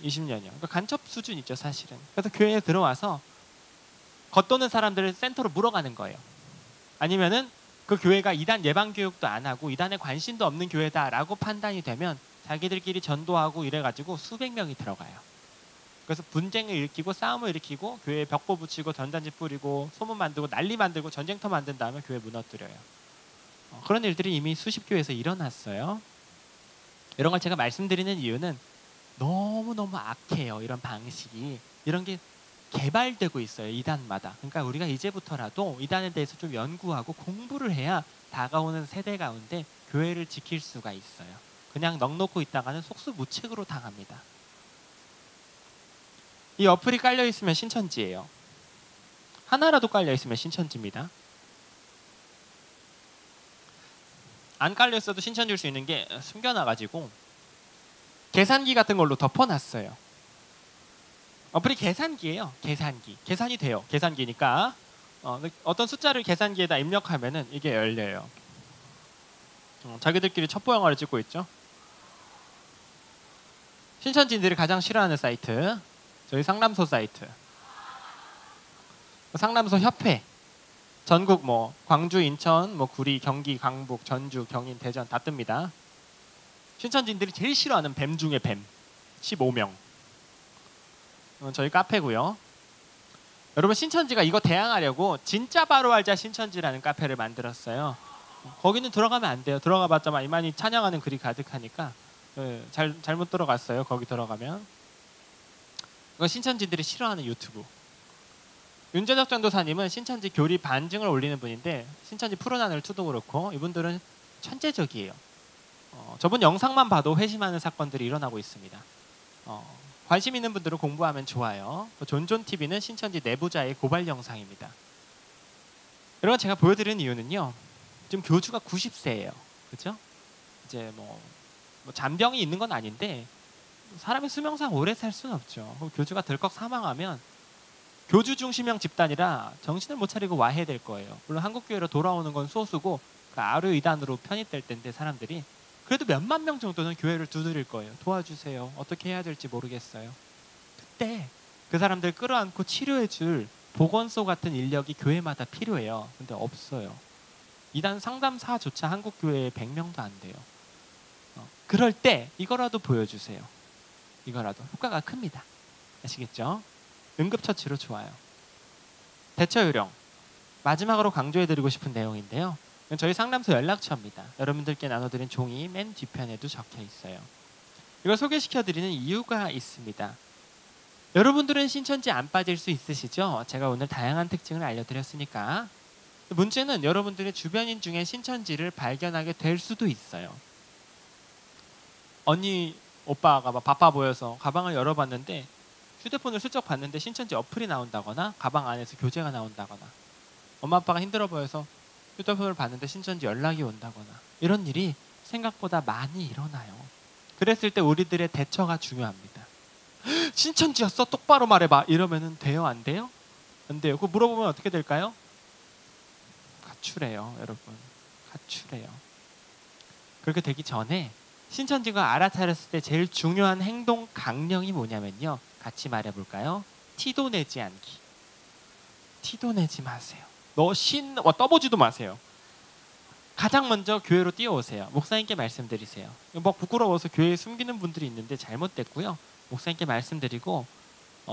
20년이요. 그러니까 간첩 수준이죠, 사실은. 그래서 교회에 들어와서 겉도는 사람들을 센터로 물어가는 거예요. 아니면은 그 교회가 이단 예방 교육도 안 하고 이단에 관심도 없는 교회다라고 판단이 되면 자기들끼리 전도하고 이래가지고 수백 명이 들어가요. 그래서 분쟁을 일으키고 싸움을 일으키고 교회에 벽보 붙이고 전단지 뿌리고 소문 만들고 난리 만들고 전쟁터 만든 다음에 교회 무너뜨려요. 그런 일들이 이미 수십 교회에서 일어났어요. 이런 걸 제가 말씀드리는 이유는 너무너무 악해요. 이런 방식이. 이런 게 개발되고 있어요. 이단마다. 그러니까 우리가 이제부터라도 이단에 대해서 좀 연구하고 공부를 해야 다가오는 세대 가운데 교회를 지킬 수가 있어요. 그냥 넋놓고 있다가는 속수무책으로 당합니다. 이 어플이 깔려 있으면 신천지예요. 하나라도 깔려 있으면 신천지입니다. 안 깔려 있어도 신천지일 수 있는 게 숨겨놔가지고 계산기 같은 걸로 덮어놨어요. 어플이 계산기예요. 계산기. 계산이 돼요. 계산기니까 어떤 숫자를 계산기에다 입력하면은 이게 열려요. 자기들끼리 첩보 영화를 찍고 있죠. 신천지인들이 가장 싫어하는 사이트. 저희 상담소 사이트. 상담소 협회. 전국 광주, 인천, 구리, 경기, 강북, 전주, 경인, 대전 다 뜹니다. 신천지인들이 제일 싫어하는 뱀 중에 뱀. 15명. 저희 카페고요. 여러분 신천지가 이거 대항하려고 진짜 바로 알자 신천지라는 카페를 만들었어요. 거기는 들어가면 안 돼요. 들어가봤자 이만희 찬양하는 글이 가득하니까 잘못 들어갔어요. 거기 들어가면. 이건 신천지들이 싫어하는 유튜브. 윤재덕 전도사님은 신천지 교리 반증을 올리는 분인데 신천지 푸른하늘 투도 그렇고 이분들은 천재적이에요. 저분 영상만 봐도 회심하는 사건들이 일어나고 있습니다. 관심 있는 분들은 공부하면 좋아요. 존존TV는 신천지 내부자의 고발 영상입니다. 이런 거 제가 보여드리는 이유는요. 지금 교주가 90세예요. 그렇죠? 이제 잔병이 있는 건 아닌데 사람이 수명상 오래 살 수는 없죠. 교주가 덜컥 사망하면 교주 중심형 집단이라 정신을 못 차리고 와해될 거예요. 물론 한국교회로 돌아오는 건 소수고 아류 이단으로 편입될 텐데 사람들이 그래도 몇만 명 정도는 교회를 두드릴 거예요. 도와주세요. 어떻게 해야 될지 모르겠어요. 그때 그 사람들 끌어안고 치료해줄 보건소 같은 인력이 교회마다 필요해요. 근데 없어요. 이단 상담사조차 한국 교회에 100명도 안 돼요. 그럴 때 이거라도 보여주세요. 이거라도 효과가 큽니다. 아시겠죠? 응급처치로 좋아요. 대처요령. 마지막으로 강조해드리고 싶은 내용인데요. 저희 상담소 연락처입니다. 여러분들께 나눠드린 종이 맨 뒤편에도 적혀 있어요. 이걸 소개시켜드리는 이유가 있습니다. 여러분들은 신천지 안 빠질 수 있으시죠? 제가 오늘 다양한 특징을 알려드렸으니까. 문제는 여러분들의 주변인 중에 신천지를 발견하게 될 수도 있어요. 언니 오빠가 막 바빠 보여서 가방을 열어봤는데 휴대폰을 슬쩍 봤는데 신천지 어플이 나온다거나 가방 안에서 교재가 나온다거나 엄마 아빠가 힘들어 보여서 휴대폰을 봤는데 신천지 연락이 온다거나 이런 일이 생각보다 많이 일어나요. 그랬을 때 우리들의 대처가 중요합니다. 신천지였어? 똑바로 말해봐. 이러면은 돼요? 안 돼요? 안 돼요. 그거 물어보면 어떻게 될까요? 가출해요, 여러분. 가출해요. 그렇게 되기 전에 신천지가 알아차렸을 때 제일 중요한 행동 강령이 뭐냐면요. 같이 말해볼까요? 티도 내지 않기. 티도 내지 마세요. 떠보지도 마세요. 가장 먼저 교회로 뛰어오세요. 목사님께 말씀드리세요. 뭐 부끄러워서 교회에 숨기는 분들이 있는데 잘못됐고요. 목사님께 말씀드리고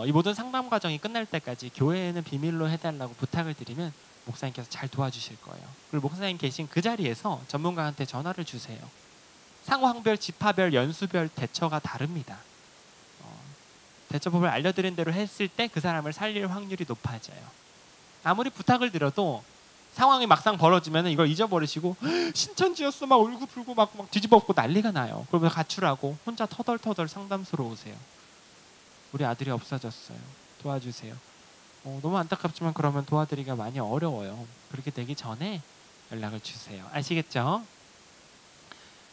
이 모든 상담 과정이 끝날 때까지 교회에는 비밀로 해달라고 부탁을 드리면 목사님께서 잘 도와주실 거예요. 그리고 목사님 계신 그 자리에서 전문가한테 전화를 주세요. 상황별, 지파별, 연수별 대처가 다릅니다. 대처법을 알려드린 대로 했을 때 그 사람을 살릴 확률이 높아져요. 아무리 부탁을 드려도 상황이 막상 벌어지면 이걸 잊어버리시고 신천지였어 막 울고 불고 막 뒤집어 엎고 난리가 나요. 그러면 가출하고 혼자 터덜터덜 상담소로 오세요. 우리 아들이 없어졌어요. 도와주세요. 너무 안타깝지만 그러면 도와드리기가 많이 어려워요. 그렇게 되기 전에 연락을 주세요. 아시겠죠?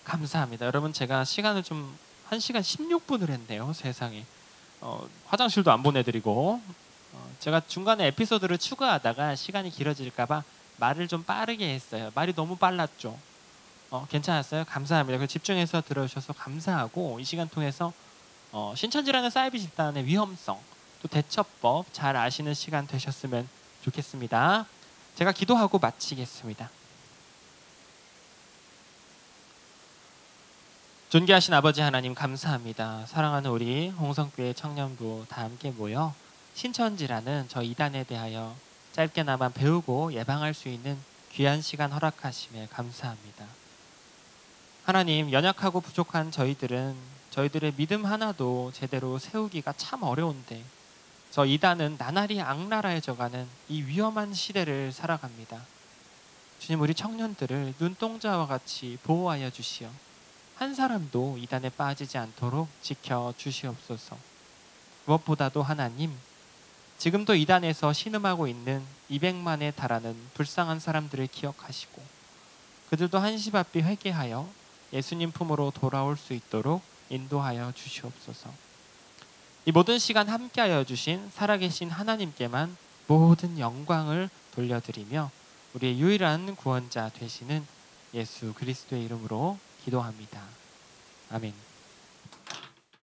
감사합니다. 여러분 제가 시간을 좀 1시간 16분을 했네요. 세상에. 화장실도 안 보내드리고 제가 중간에 에피소드를 추가하다가 시간이 길어질까봐 말을 좀 빠르게 했어요. 말이 너무 빨랐죠. 괜찮았어요? 감사합니다. 집중해서 들어주셔서 감사하고 이 시간 통해서 신천지라는 사이비 집단의 위험성 또 대처법 잘 아시는 시간 되셨으면 좋겠습니다. 제가 기도하고 마치겠습니다. 존귀하신 아버지 하나님 감사합니다. 사랑하는 우리 홍성교회 청년부 다 함께 모여 신천지라는 저 이단에 대하여 짧게나마 배우고 예방할 수 있는 귀한 시간 허락하심에 감사합니다. 하나님, 연약하고 부족한 저희들의 믿음 하나도 제대로 세우기가 참 어려운데 저 이단은 나날이 악랄해져가는 이 위험한 시대를 살아갑니다. 주님, 우리 청년들을 눈동자와 같이 보호하여 주시어 한 사람도 이단에 빠지지 않도록 지켜주시옵소서. 무엇보다도 하나님, 지금도 이단에서 신음하고 있는 200만에 달하는 불쌍한 사람들을 기억하시고 그들도 한시바삐 회개하여 예수님 품으로 돌아올 수 있도록 인도하여 주시옵소서. 이 모든 시간 함께하여 주신 살아계신 하나님께만 모든 영광을 돌려드리며 우리의 유일한 구원자 되시는 예수 그리스도의 이름으로 기도합니다. 아멘.